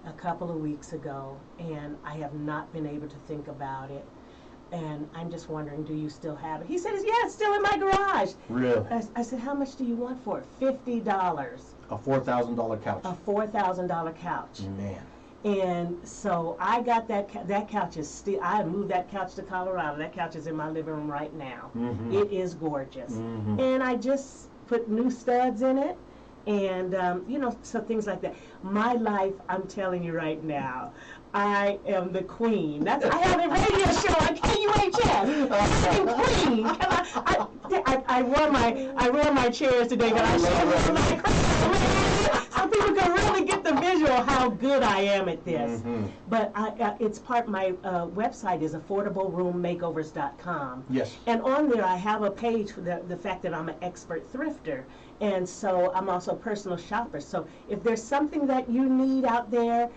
Speaker 1: a couple of weeks ago, and I have not been able to think about it. And I'm just wondering, do you still have it? He said, yeah, it's still in my garage.
Speaker 2: Really?
Speaker 1: I said, how much do you want for it? $50.
Speaker 2: A $4,000 couch.
Speaker 1: A $4,000 couch.
Speaker 2: Man.
Speaker 1: And so I got that couch is still, I moved that couch to Colorado. That couch is in my living room right now. It is gorgeous. And I just put new studs in it. And, you know, so things like that. My life, I'm telling you right now, I am the queen. I have a radio show on KUHS. I'm the queen. I wore my chairs today, but I should like so people can really get the visual how good I am at this. But it's my website is affordableroommakeovers.com.
Speaker 2: Yes.
Speaker 1: And on there I have a page for the fact that I'm an expert thrifter. And so I'm also a personal shopper. So if there's something that you need out there,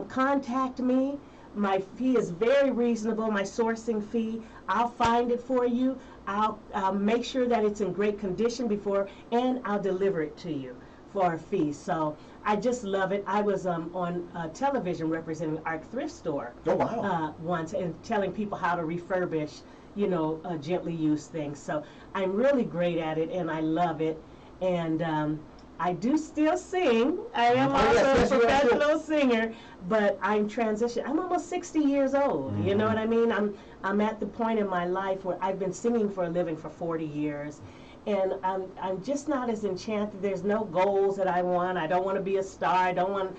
Speaker 1: contact me. My fee is very reasonable, my sourcing fee. I'll find it for you. I'll make sure that it's in great condition before, and I'll deliver it to you for a fee. So I just love it. I was on television representing Arc Thrift Store once, and telling people how to refurbish, you know, gently used things. So I'm really great at it, and I love it. And I do still sing. I am also a professional singer, but I'm transitioning. I'm almost 60 years old. You know what I mean? I'm at the point in my life where I've been singing for a living for 40 years. And I'm just not as enchanted. There's no goals that I want. I don't want to be a star. I don't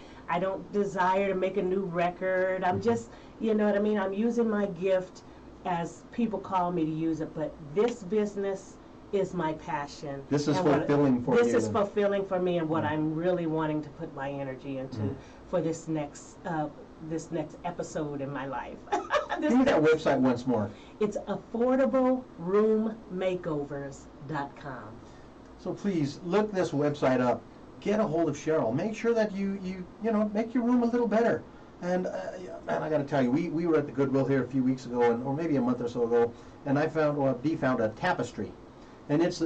Speaker 1: desire to make a new record. I'm just, you know what I mean? I'm using my gift as people call me to use it. But this business is my passion.
Speaker 2: This is fulfilling for you.
Speaker 1: This is fulfilling for me, and what I'm really wanting to put my energy into for this next episode in my life.
Speaker 2: Give me that website once more.
Speaker 1: It's affordableroommakeovers.com. So
Speaker 2: please look this website up. Get a hold of Cheryl. Make sure that you know, make your room a little better. And man, I got to tell you, we were at the Goodwill here a few weeks ago, or maybe a month or so ago, and Dee found a tapestry. And it's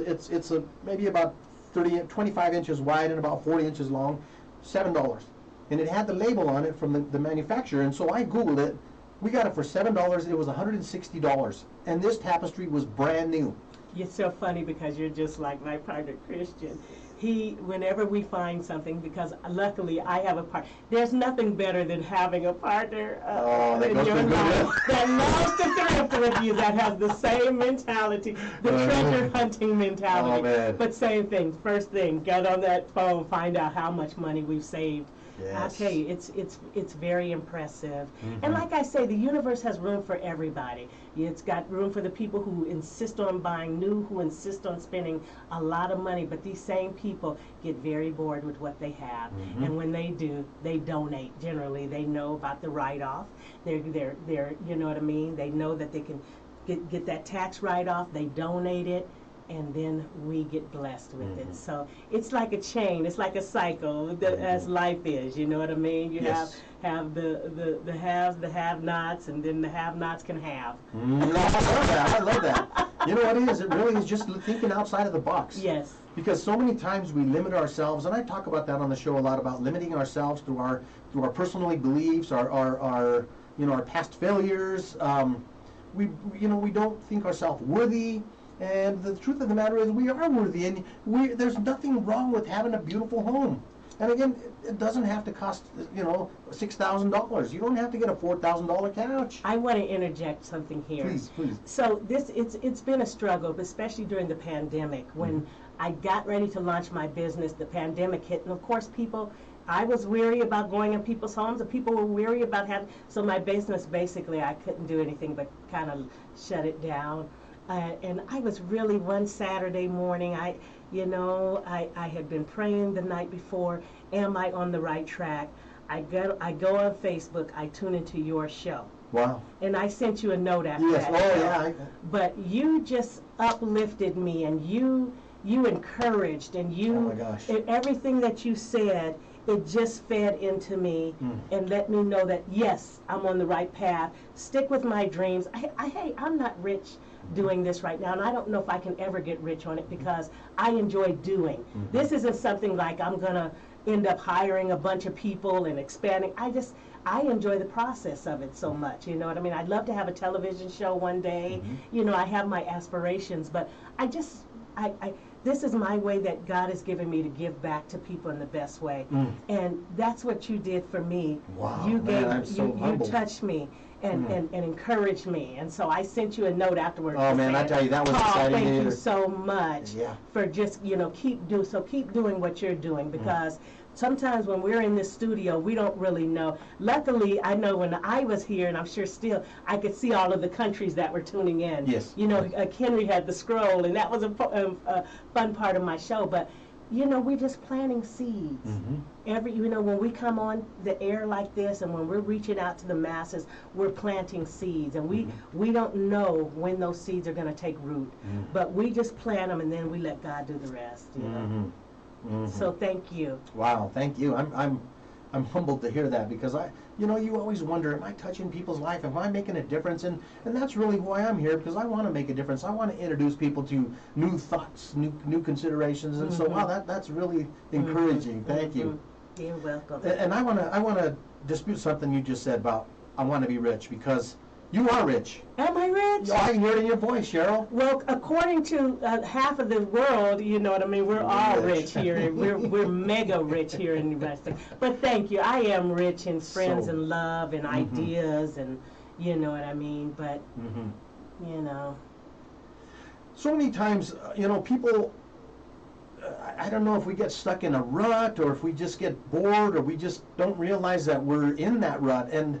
Speaker 2: maybe about 25 inches wide and about 40 inches long, $7. And it had the label on it from the manufacturer, and so I Googled it. We got it for $7. It was $160. And this tapestry was brand new.
Speaker 1: You're so funny because you're just like my partner, Christian. Whenever we find something, because luckily I have a partner. There's nothing better than having a partner in your life that loves to thrift with you, that has the same mentality, the treasure hunting mentality.
Speaker 2: Oh, man.
Speaker 1: But same thing, first thing, get on that phone, find out how much money we've saved.
Speaker 2: Yes.
Speaker 1: I'll tell you, it's very impressive. And like I say, the universe has room for everybody. It's got room for the people who insist on buying new, who insist on spending a lot of money, but these same people get very bored with what they have. And when they do, they donate. Generally, they know about the write-off. They're you know what I mean? They know that they can get that tax write-off. They donate it, and then we get blessed with it. So it's like a chain, it's like a cycle, as life is, you know what I mean? You have the haves, the have-nots, and then the have-nots can have.
Speaker 2: I love that. You know what it is? It really is just thinking outside of the box.
Speaker 1: Yes.
Speaker 2: Because so many times we limit ourselves, and I talk about that on the show a lot, about limiting ourselves through our personal beliefs, our past failures. We don't think ourselves worthy. And the truth of the matter is, we are worthy, and there's nothing wrong with having a beautiful home. And again, it doesn't have to cost, you know, $6,000. You don't have to get a $4,000 couch.
Speaker 1: I want to interject something here.
Speaker 2: Please, please.
Speaker 1: So it's been a struggle, especially during the pandemic. When I got ready to launch my business, the pandemic hit, and of course I was weary about going in people's homes, and people were weary about having, so my business, basically, I couldn't do anything but kind of shut it down. And I was really, one Saturday morning, I had been praying the night before, am I on the right track? I go on Facebook, I tune into your show.
Speaker 2: Wow.
Speaker 1: And I sent you a note after
Speaker 2: Yes.
Speaker 1: that.
Speaker 2: Oh, yeah.
Speaker 1: But you just uplifted me, and you encouraged, and
Speaker 2: Oh my gosh.
Speaker 1: everything that you said, it just fed into me and let me know that, yes, I'm on the right path. Stick with my dreams. Hey, I'm not rich doing this right now, and I don't know if I can ever get rich on it because I enjoy doing. This isn't something like I'm going to end up hiring a bunch of people and expanding. I enjoy the process of it so much, you know what I mean? I'd love to have a television show one day. You know, I have my aspirations, but this is my way that God has given me to give back to people in the best way. And that's what you did for me.
Speaker 2: Wow,
Speaker 1: You
Speaker 2: man, I'm so humbled.
Speaker 1: you touched me and encouraged me. And so I sent you a note afterwards.
Speaker 2: Oh, man, I
Speaker 1: saying,
Speaker 2: tell you, that was
Speaker 1: Paul,
Speaker 2: exciting.
Speaker 1: thank you so much
Speaker 2: Yeah.
Speaker 1: for just, keep doing what you're doing, because sometimes when we're in this studio, we don't really know. Luckily, I know when I was here, and I'm sure still, I could see all of the countries that were tuning in.
Speaker 2: Yes.
Speaker 1: You know, Henry had the scroll, and that was a fun part of my show. But, we're just planting seeds. When we come on the air like this, and when we're reaching out to the masses, we're planting seeds. And we don't know when those seeds are going to take root. But we just plant them, and then we let God do the rest, you know. So thank you.
Speaker 2: Wow, thank you. I'm humbled to hear that, because you always wonder, am I touching people's life? Am I making a difference? And that's really why I'm here, because I want to make a difference. I want to introduce people to new thoughts, new considerations, and so wow, that's really encouraging. Thank you.
Speaker 1: You're welcome.
Speaker 2: And I want to dispute something you just said about I want to be rich, because you are rich.
Speaker 1: Am I rich?
Speaker 2: Oh, I can hear it in your voice, Cheryl.
Speaker 1: Well, according to half of the world, you know what I mean, we're all rich here. We're mega rich here in New Mexico. But thank you. I am rich in friends and love and ideas, and you know what I mean. But
Speaker 2: so many times, people, I don't know if we get stuck in a rut, or if we just get bored, or we just don't realize that we're in that rut. And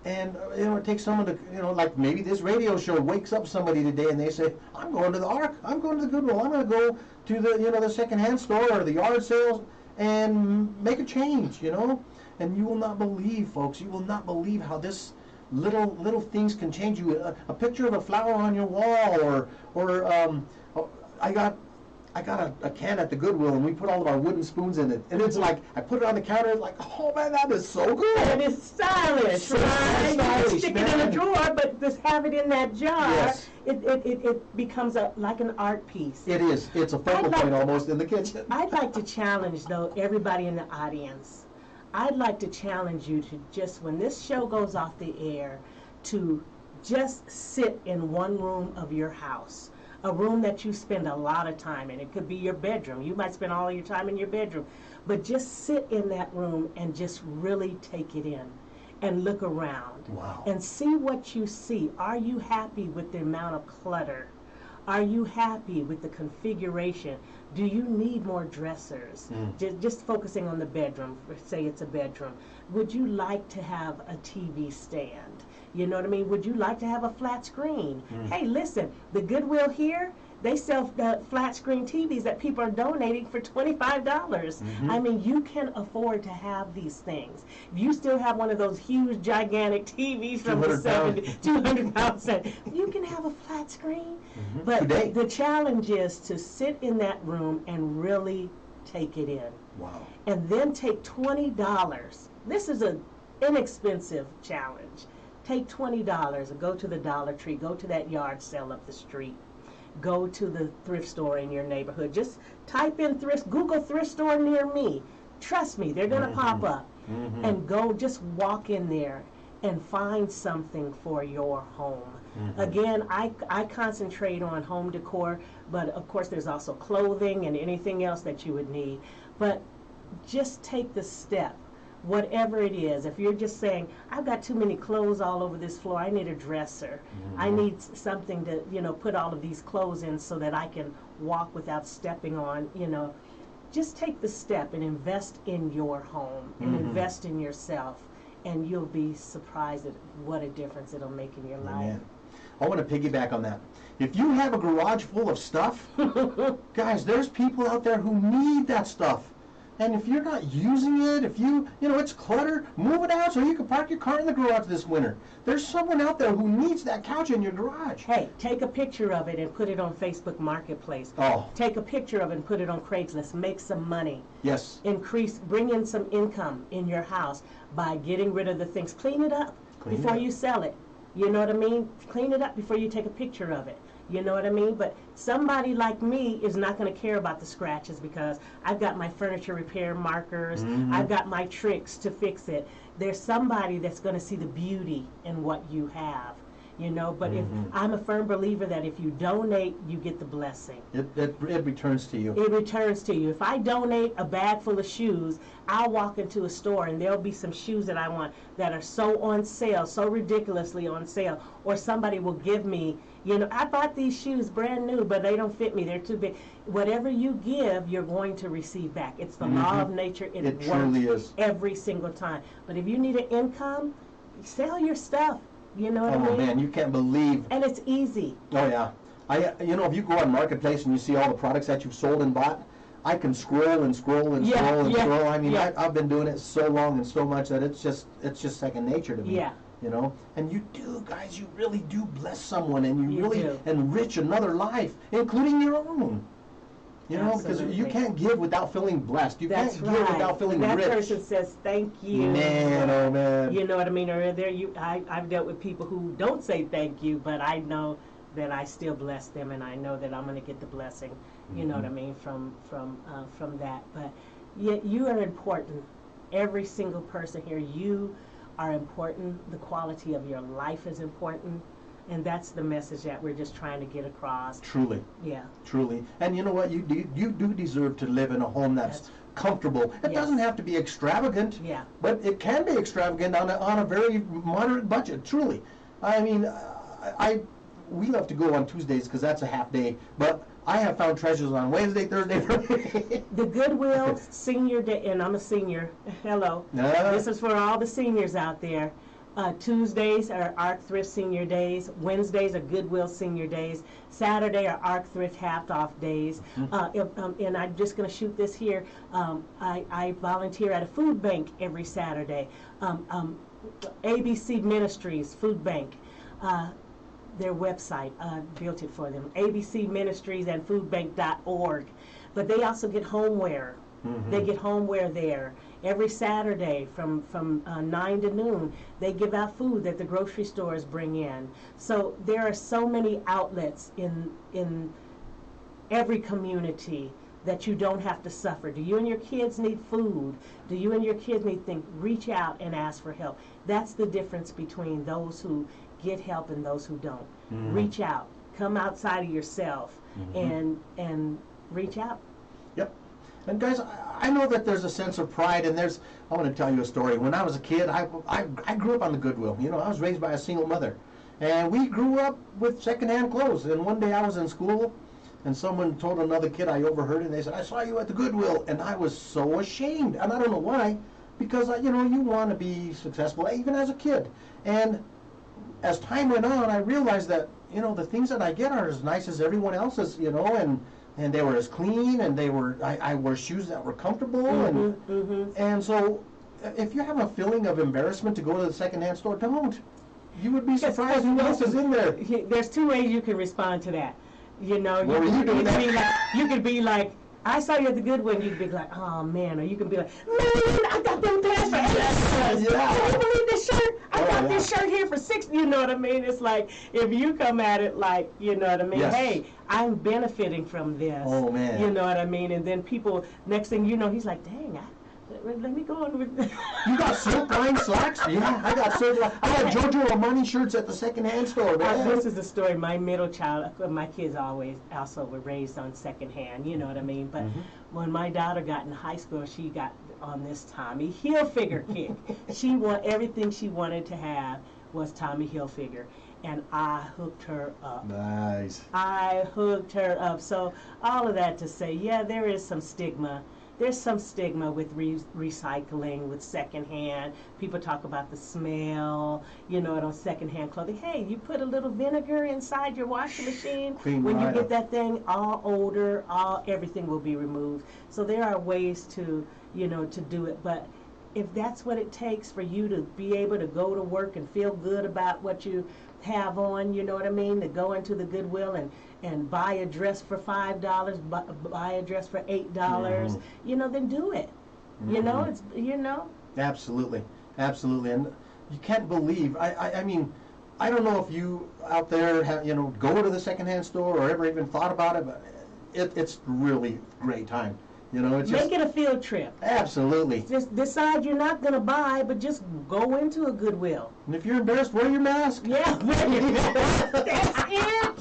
Speaker 2: it takes someone to, like maybe this radio show wakes up somebody today, and they say, I'm going to the Ark, I'm going to the Goodwill, I'm going to go to the, the secondhand store or the yard sales and make a change, And you will not believe, folks, you will not believe how this little things can change you. A picture of a flower on your wall, or I got a can at the Goodwill, and we put all of our wooden spoons in it. And it's like, I put it on the counter, it's like, oh man, that is so good.
Speaker 1: And it's stylish, right?
Speaker 2: Stylish,
Speaker 1: You stick it in a drawer, but just have it in that jar.
Speaker 2: Yes.
Speaker 1: It becomes like an art piece.
Speaker 2: It is. It's a focal point almost in the kitchen.
Speaker 1: I'd like to challenge, though, everybody in the audience. I'd like to challenge you to just, when this show goes off the air, to just sit in one room of your house. A room that you spend a lot of time in. It could be your bedroom. You might spend all of your time in your bedroom. But just sit in that room and just really take it in and look around.
Speaker 2: Wow. And
Speaker 1: see what you see. Are you happy with the amount of clutter? Are you happy with the configuration? Do you need more dressers? Just focusing on the bedroom, say it's a bedroom. Would you like to have a TV stand? You know what I mean? Would you like to have a flat screen? Hey, listen, the Goodwill here, they sell flat screen TVs that people are donating for $25. I mean, you can afford to have these things. If you still have one of those huge, gigantic TVs from the 70s, 200 pounds, you can have a flat screen. But the challenge is to sit in that room and really take it in.
Speaker 2: Wow.
Speaker 1: And then take $20. This is an inexpensive challenge. Take $20 and go to the Dollar Tree, go to that yard sale up the street, go to the thrift store in your neighborhood. Just type in Google thrift store near me. Trust me, they're gonna pop up. And go, just walk in there and find something for your home. Again, I concentrate on home decor, but of course there's also clothing and anything else that you would need. But just take the step. Whatever it is, if you're just saying, I've got too many clothes all over this floor, I need a dresser. I need something to, put all of these clothes in so that I can walk without stepping on, just take the step and invest in your home and invest in yourself, and you'll be surprised at what a difference it'll make in your life.
Speaker 2: I want to piggyback on that. If you have a garage full of stuff, guys, there's people out there who need that stuff. And if you're not using it, if it's clutter, move it out so you can park your car in the garage this winter. There's someone out there who needs that couch in your garage.
Speaker 1: Hey, take a picture of it and put it on Facebook Marketplace.
Speaker 2: Oh.
Speaker 1: Take a picture of it and put it on Craigslist. Make some money.
Speaker 2: Yes.
Speaker 1: Bring in some income in your house by getting rid of the things. Clean it up before you sell it. You know what I mean? Clean it up before you take a picture of it. You know what I mean? But somebody like me is not going to care about the scratches because I've got my furniture repair markers. I've got my tricks to fix it. There's somebody that's going to see the beauty in what you have. But if I'm a firm believer that if you donate, you get the blessing.
Speaker 2: It returns to you.
Speaker 1: It returns to you. If I donate a bag full of shoes, I'll walk into a store and there'll be some shoes that I want that are so on sale, so ridiculously on sale, or somebody will give me, I bought these shoes brand new, but they don't fit me. They're too big. Whatever you give, you're going to receive back. It's the law of nature. It works
Speaker 2: truly is.
Speaker 1: Every single time. But if you need an income, sell your stuff. You know what I mean?
Speaker 2: Oh man, you can't believe.
Speaker 1: And it's easy.
Speaker 2: Oh yeah. If you go on Marketplace and you see all the products that you've sold and bought, I can scroll and scroll and scroll and scroll. I mean, I've been doing it so long and so much that it's just second nature to me.
Speaker 1: Yeah.
Speaker 2: And you do, guys, you really do bless someone, and you really
Speaker 1: do.
Speaker 2: enrich another life, including your own. Because you can't give without feeling blessed. You can't give without feeling rich.
Speaker 1: That person says thank you.
Speaker 2: Man, oh man.
Speaker 1: You know what I mean? Or I've dealt with people who don't say thank you, but I know that I still bless them, and I know that I'm going to get the blessing. You know what I mean from that. But you are important. Every single person here, you are important. The quality of your life is important. And that's the message that we're just trying to get across.
Speaker 2: Truly.
Speaker 1: Yeah.
Speaker 2: Truly. And you know what? You do deserve to live in a home that's comfortable. It doesn't have to be extravagant.
Speaker 1: Yeah.
Speaker 2: But it can be extravagant on a very moderate budget. Truly. I mean, we love to go on Tuesdays because that's a half day. But I have found treasures on Wednesday, Thursday, Friday.
Speaker 1: The Goodwill Senior Day, and I'm a senior. Hello. This is for all the seniors out there. Tuesdays are Arc Thrift Senior Days. Wednesdays are Goodwill Senior Days. Saturday are Arc Thrift Half Off Days. And I'm just going to shoot this here. I volunteer at a food bank every Saturday. ABC Ministries Food Bank. Their website, built it for them. ABC Ministries and foodbank.org. But they also get homeware. They get homeware there. Every Saturday from 9 to noon, they give out food that the grocery stores bring in. So there are so many outlets in every community that you don't have to suffer. Do you and your kids need food? Do you and your kids need things? Reach out and ask for help. That's the difference between those who get help and those who don't. Reach out. Come outside of yourself and reach out.
Speaker 2: Yep. And guys, I know that there's a sense of pride, and I want to tell you a story. When I was a kid, I grew up on the Goodwill. I was raised by a single mother. And we grew up with secondhand clothes. And one day I was in school, and someone told another kid, I overheard it, and they said, I saw you at the Goodwill. And I was so ashamed. And I don't know why, because, you want to be successful, even as a kid. And as time went on, I realized that, the things that I get are as nice as everyone else's, and they were as clean, and I wore shoes that were comfortable, and so if you have a feeling of embarrassment to go to the secondhand store, don't. You would be surprised who else is in there.
Speaker 1: There's two ways you can respond to that.
Speaker 2: You
Speaker 1: could be like, I saw you at the Goodwill, and you'd be like, oh man, or you can be like, man, I got them pants for $8. Can you believe this shirt? I got this shirt here for $6. You know what I mean? It's like, if you come at it like, you know what I mean?
Speaker 2: Yes.
Speaker 1: Hey, I'm benefiting from this.
Speaker 2: Oh man.
Speaker 1: You know what I mean? And then people, next thing you know, he's like, dang, Let me go on with.
Speaker 2: You got silk line slacks? Yeah, I got silk line. I had Jojo Armani shirts at the secondhand store, man.
Speaker 1: This is the story. My middle child, my kids always also were raised on secondhand. You know what I mean? But when my daughter got in high school, she got on this Tommy Hilfiger kick. Everything she wanted to have was Tommy Hilfiger, and I hooked her up.
Speaker 2: Nice.
Speaker 1: I hooked her up. So all of that to say, yeah, there is some stigma. There's some stigma with recycling, with secondhand. People talk about the smell, you know, on secondhand clothing. Hey, you put a little vinegar inside your washing machine.
Speaker 2: Clean
Speaker 1: when you
Speaker 2: right
Speaker 1: get
Speaker 2: up.
Speaker 1: that thing all odor, everything will be removed. So there are ways to, you know, to do it. But if that's what it takes for you to be able to go to work and feel good about what you have on, you know what I mean, to go into the Goodwill and buy a dress for $5, buy a dress for $8, you know, then do it. You know, it's, you know.
Speaker 2: Absolutely, absolutely, and you can't believe. I mean, I don't know if you out there have, you know, go to the secondhand store or ever even thought about it, but it's really a great time. You know, it's just
Speaker 1: make it a field trip.
Speaker 2: Absolutely.
Speaker 1: Just decide you're not going to buy, but just go into a Goodwill.
Speaker 2: And if you're embarrassed, wear your mask.
Speaker 1: Yeah, wear your mask. That's it.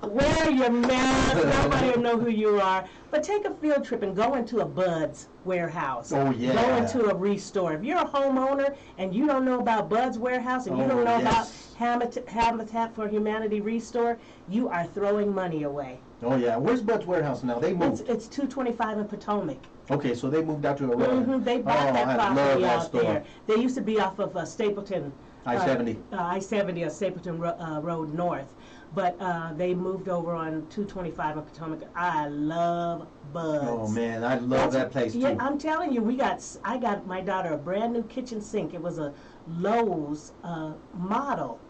Speaker 1: Wear your mask. Nobody will know who you are. But take a field trip and go into a Bud's warehouse.
Speaker 2: Oh, yeah.
Speaker 1: Go into a Restore. If you're a homeowner and you don't know about Bud's warehouse and you don't know about Habitat for Humanity Restore, you are throwing money away.
Speaker 2: Oh yeah, where's Bud's warehouse now? They moved.
Speaker 1: It's 225 in Potomac.
Speaker 2: Okay, so they moved out to a road.
Speaker 1: They bought that property out
Speaker 2: store.
Speaker 1: there. They used to be off of Stapleton.
Speaker 2: I-70.
Speaker 1: I-70 or Stapleton Road North. But they moved over on 225 in Potomac. I love Bud's.
Speaker 2: Oh man, I love that place too.
Speaker 1: Yeah, I'm telling you, I got my daughter a brand new kitchen sink. It was a Lowe's model.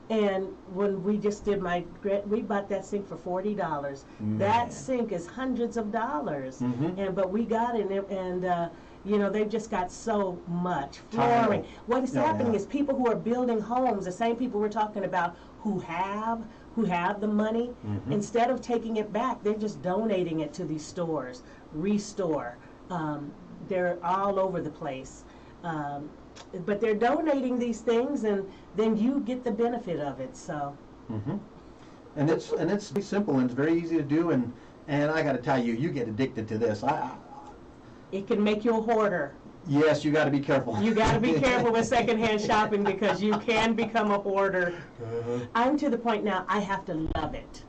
Speaker 1: And when we just did we bought that sink for $40. That sink is hundreds of dollars. But we got it, and you know, they've just got so much flooring. What is happening is people who are building homes, the same people we're talking about who have the money, instead of taking it back, they're just donating it to these stores. Restore. They're all over the place. But they're donating these things, and then you get the benefit of it. So,
Speaker 2: and it's very simple and it's very easy to do, and I got to tell you, you get addicted to this.
Speaker 1: It can make you a hoarder.
Speaker 2: Yes, you got to be careful.
Speaker 1: You got to be careful with secondhand shopping because you can become a hoarder. I'm to the point now I have to love it.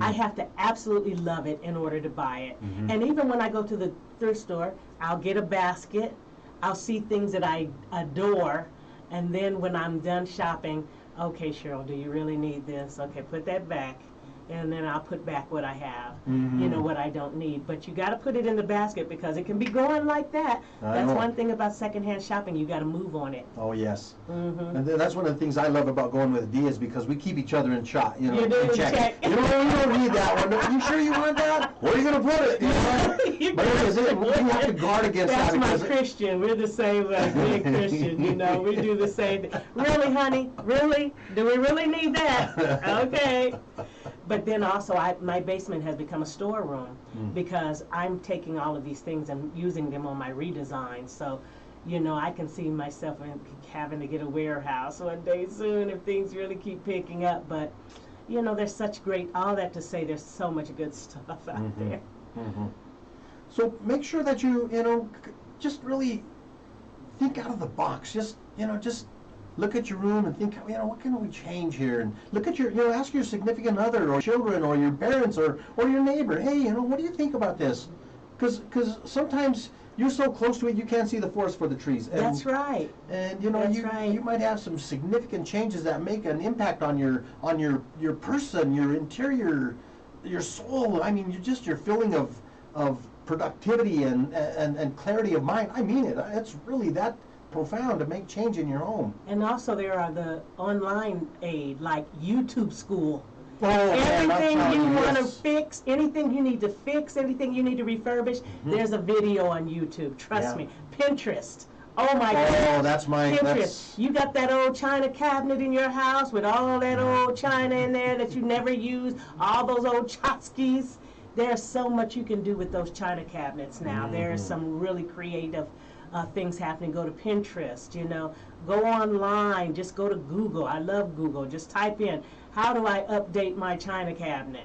Speaker 1: I have to absolutely love it in order to buy it. And even when I go to the thrift store, I'll get a basket. I'll see things that I adore, and then when I'm done shopping, okay, Cheryl, do you really need this? Okay, put that back, and then I'll put back what I have, you know, what I don't need. But you got to put it in the basket because it can be going like that. That's one thing about secondhand shopping. You got to move on it.
Speaker 2: Oh, yes. And that's one of the things I love about going with Dee is because we keep each other in check. You know,
Speaker 1: you do check.
Speaker 2: You don't need that one. Are you sure you want that? Where are you going to put it? You know? But you have to guard against
Speaker 1: That's
Speaker 2: that.
Speaker 1: That's my Christian. We're the same way. Being Christian, you know, we do the same thing. Really, honey? Really? Do we really need that? Okay. But then also, my basement has become a storeroom because I'm taking all of these things and using them on my redesign. So, you know, I can see myself having to get a warehouse one day soon if things really keep picking up. But, you know, there's such great, all that to say there's so much good stuff out there.
Speaker 2: So make sure that you know, just really think out of the box. Just look at your room and think, you know, what can we change here? And look at your, you know, ask your significant other or children or your parents or your neighbor, hey, you know, what do you think about this? Because sometimes you're so close to it, you can't see the forest for the trees. And,
Speaker 1: that's right.
Speaker 2: And you know, you might have some significant changes that make an impact on your person, your interior, your soul. I mean, your feeling of productivity and clarity of mind. I mean it. It's really that profound to make change in your home.
Speaker 1: And also there are the online aid, like YouTube School.
Speaker 2: Oh,
Speaker 1: everything you want to fix, anything you need to fix, anything you need to refurbish, there's a video on YouTube. Trust me. Pinterest. Oh my God.
Speaker 2: Oh, that's my
Speaker 1: Pinterest. You got that old china cabinet in your house with all that old china in there that you never use, all those old tchotchkes. there's so much you can do with those china cabinets now. There's some really creative things happening. Go to Pinterest, go online, just go to Google. I love Google. Just type in, how do I update my china cabinet?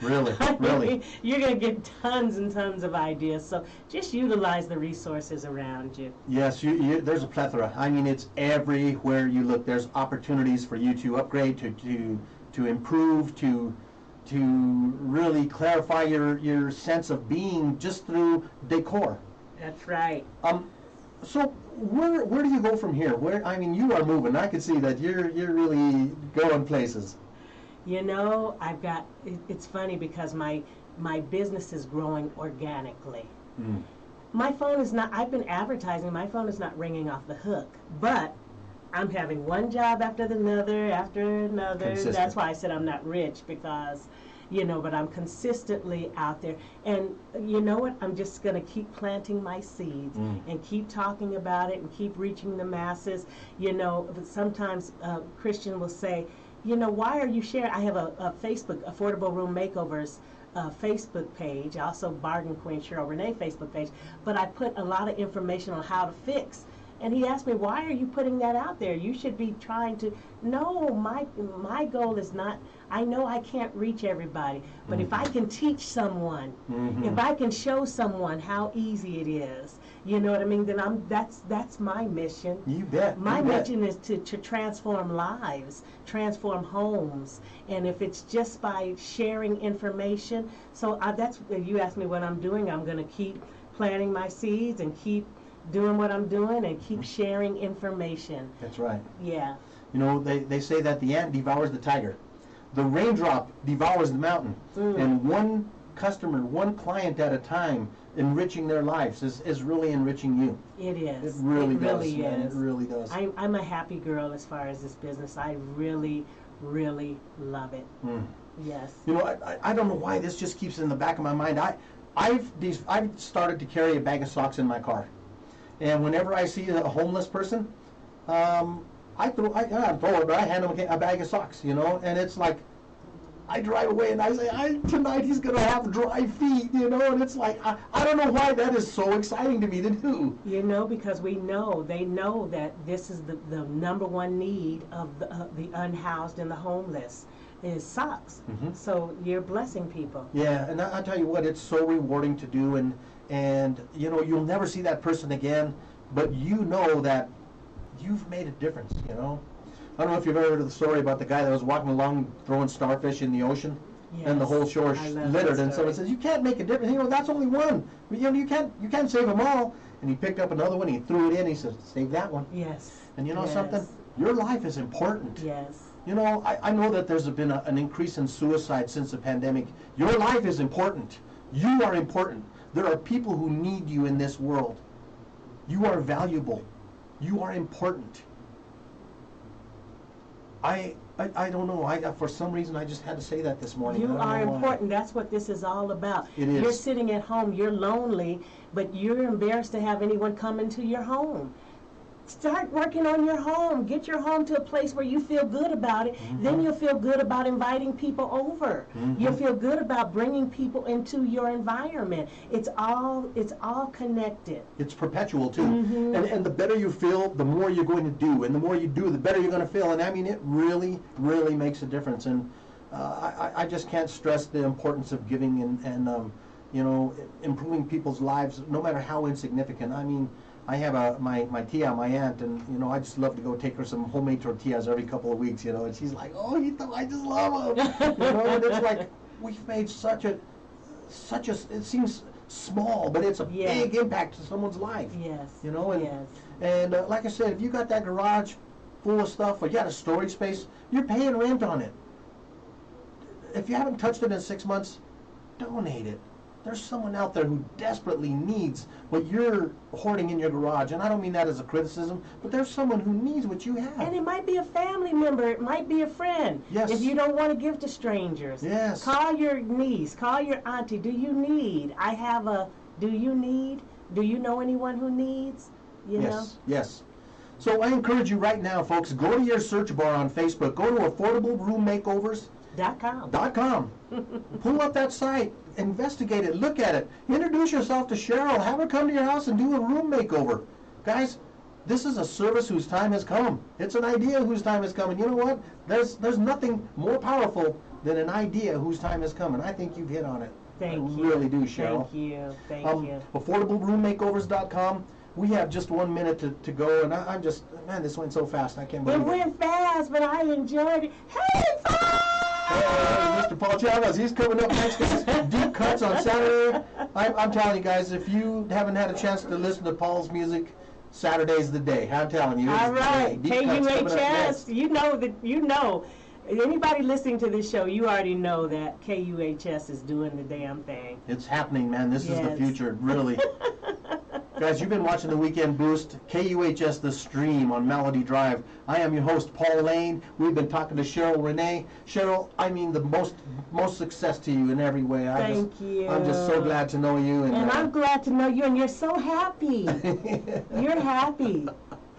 Speaker 2: Really,
Speaker 1: I
Speaker 2: really.
Speaker 1: mean, you're going to get tons and tons of ideas. So just utilize the resources around you.
Speaker 2: Yes, there's a plethora. I mean, it's everywhere you look. There's opportunities for you to upgrade, to improve, to really clarify your sense of being just through decor.
Speaker 1: That's right.
Speaker 2: So where do you go from here? I mean, you are moving. I can see that you're really going places.
Speaker 1: It's funny because my business is growing organically. My phone is not, I've been advertising, my phone is not ringing off the hook, but I'm having one job after another.
Speaker 2: Consistent.
Speaker 1: That's why I said I'm not rich, because but I'm consistently out there. And you know what? I'm just going to keep planting my seeds and keep talking about it and keep reaching the masses. But sometimes Christian will say, why are you sharing? I have a Facebook, Affordable Room Makeovers Facebook page, also Bargain Queen Cheryl Renee Facebook page, but I put a lot of information on how to fix. And he asked me, why are you putting that out there? You should be trying to, no, my goal is not, I know I can't reach everybody, but if I can teach someone, if I can show someone how easy it is, you know what I mean, then that's my mission.
Speaker 2: You bet.
Speaker 1: My mission is to transform lives, transform homes, and if it's just by sharing information, so that's, you asked me what I'm doing, I'm going to keep planting my seeds and keep doing what I'm doing and keep sharing information.
Speaker 2: That's right.
Speaker 1: Yeah.
Speaker 2: They say that the ant devours the tiger. The raindrop devours the mountain. And one customer, one client at a time, enriching their lives is really enriching you.
Speaker 1: It is.
Speaker 2: It really does.
Speaker 1: Really
Speaker 2: Man,
Speaker 1: is.
Speaker 2: it really does.
Speaker 1: I'm a happy girl as far as this business. I really, really love it. Yes.
Speaker 2: I don't know why this just keeps in the back of my mind. I've started to carry a bag of socks in my car. And whenever I see a homeless person, I throw it, but I hand them a bag of socks, and it's like, I drive away and I say, tonight he's going to have dry feet, and it's like, I don't know why that is so exciting to me to do.
Speaker 1: Because they know that this is the number one need of the unhoused and the homeless is socks. So you're blessing people.
Speaker 2: Yeah, and I'll tell you what, it's so rewarding to do, and you'll never see that person again, but you know that you've made a difference. I don't know if you've ever heard of the story about the guy that was walking along throwing starfish in the ocean.
Speaker 1: Yes,
Speaker 2: and the whole shore littered, and someone says, you can't make a difference, that's only one, you can't save them all. And he picked up another one, he threw it in, he said, save that one.
Speaker 1: Yes.
Speaker 2: And
Speaker 1: yes.
Speaker 2: something, your life is important.
Speaker 1: Yes.
Speaker 2: I know that there's been an increase in suicide since the pandemic. Your life is important. You are important. There are people who need you in this world. You are valuable. You are important. I don't know. For some reason, I just had to say that this morning.
Speaker 1: You are important. That's what this is all about.
Speaker 2: It is.
Speaker 1: You're sitting at home. You're lonely, but you're embarrassed to have anyone come into your home. Start working on your home. Get your home to a place where you feel good about it. Then you'll feel good about inviting people over. You'll feel good about bringing people into your environment. It's all connected.
Speaker 2: It's perpetual too. And the better you feel, the more you're going to do. And the more you do, the better you're going to feel. And I mean, it really, really makes a difference. And I just can't stress the importance of giving and improving people's lives, no matter how insignificant. I mean, I have my tia, my aunt, and I just love to go take her some homemade tortillas every couple of weeks, and she's like, oh, I just love them, and it's like we've made such a, it seems small, but it's a big impact to someone's life.
Speaker 1: Yes.
Speaker 2: And like I said, if you got that garage full of stuff, or you got a storage space, you're paying rent on it. If you haven't touched it in 6 months, donate it. There's someone out there who desperately needs what you're hoarding in your garage. And I don't mean that as a criticism, but there's someone who needs what you have.
Speaker 1: And it might be a family member. It might be a friend.
Speaker 2: Yes.
Speaker 1: If you don't want to give to strangers.
Speaker 2: Yes.
Speaker 1: Call your niece. Call your auntie. Do you need? Do you need? Do you know anyone who needs?
Speaker 2: Yes. So I encourage you right now, folks, go to your search bar on Facebook. Go to Affordable Room Makeovers.
Speaker 1: .com.
Speaker 2: .com. Pull up that site, investigate it, look at it, introduce yourself to Cheryl, have her come to your house and do a room makeover. Guys, this is a service whose time has come. It's an idea whose time has come, and you know what? There's nothing more powerful than an idea whose time has come, and I think you've hit on it.
Speaker 1: Thank you.
Speaker 2: I really do, Cheryl.
Speaker 1: Thank you. Thank you.
Speaker 2: AffordableRoomMakeovers.com. We have just 1 minute to go, and I'm just, man, this went so fast. I can't believe
Speaker 1: It went fast, but I enjoyed it. Hey,
Speaker 2: Hey, Mr. Paul Chavez, he's coming up next. Deep Cuts on Saturday. I'm telling you guys, if you haven't had a chance to listen to Paul's music, Saturday's the day. I'm telling you.
Speaker 1: All right,
Speaker 2: Deep Cuts coming up next.
Speaker 1: KUHS, you know. Anybody listening to this show, you already know that KUHS is doing the damn thing.
Speaker 2: It's happening, man. This is the
Speaker 1: Yes.
Speaker 2: future, really. Guys, you've been watching the Weekend Boost, KUHS The Stream on Melody Drive. I am your host, Paul Lane. We've been talking to Cheryl Renee. Cheryl, I mean the most success to you in every way.
Speaker 1: Thank you.
Speaker 2: I'm just so glad to know you.
Speaker 1: And I'm glad to know you, and you're so happy. You're happy.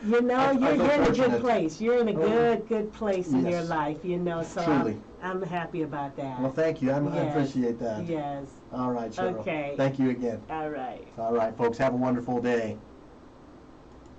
Speaker 1: You know,
Speaker 2: I
Speaker 1: you're
Speaker 2: feel
Speaker 1: in a
Speaker 2: fortunate.
Speaker 1: good place. You're in a good place in your
Speaker 2: Yes.
Speaker 1: life, you know, so
Speaker 2: Truly.
Speaker 1: I'm happy about that.
Speaker 2: Well, thank you. I
Speaker 1: Yes.
Speaker 2: appreciate that.
Speaker 1: Yes.
Speaker 2: All right, Cheryl.
Speaker 1: Okay.
Speaker 2: Thank you again.
Speaker 1: All right.
Speaker 2: All right, folks. Have a wonderful day.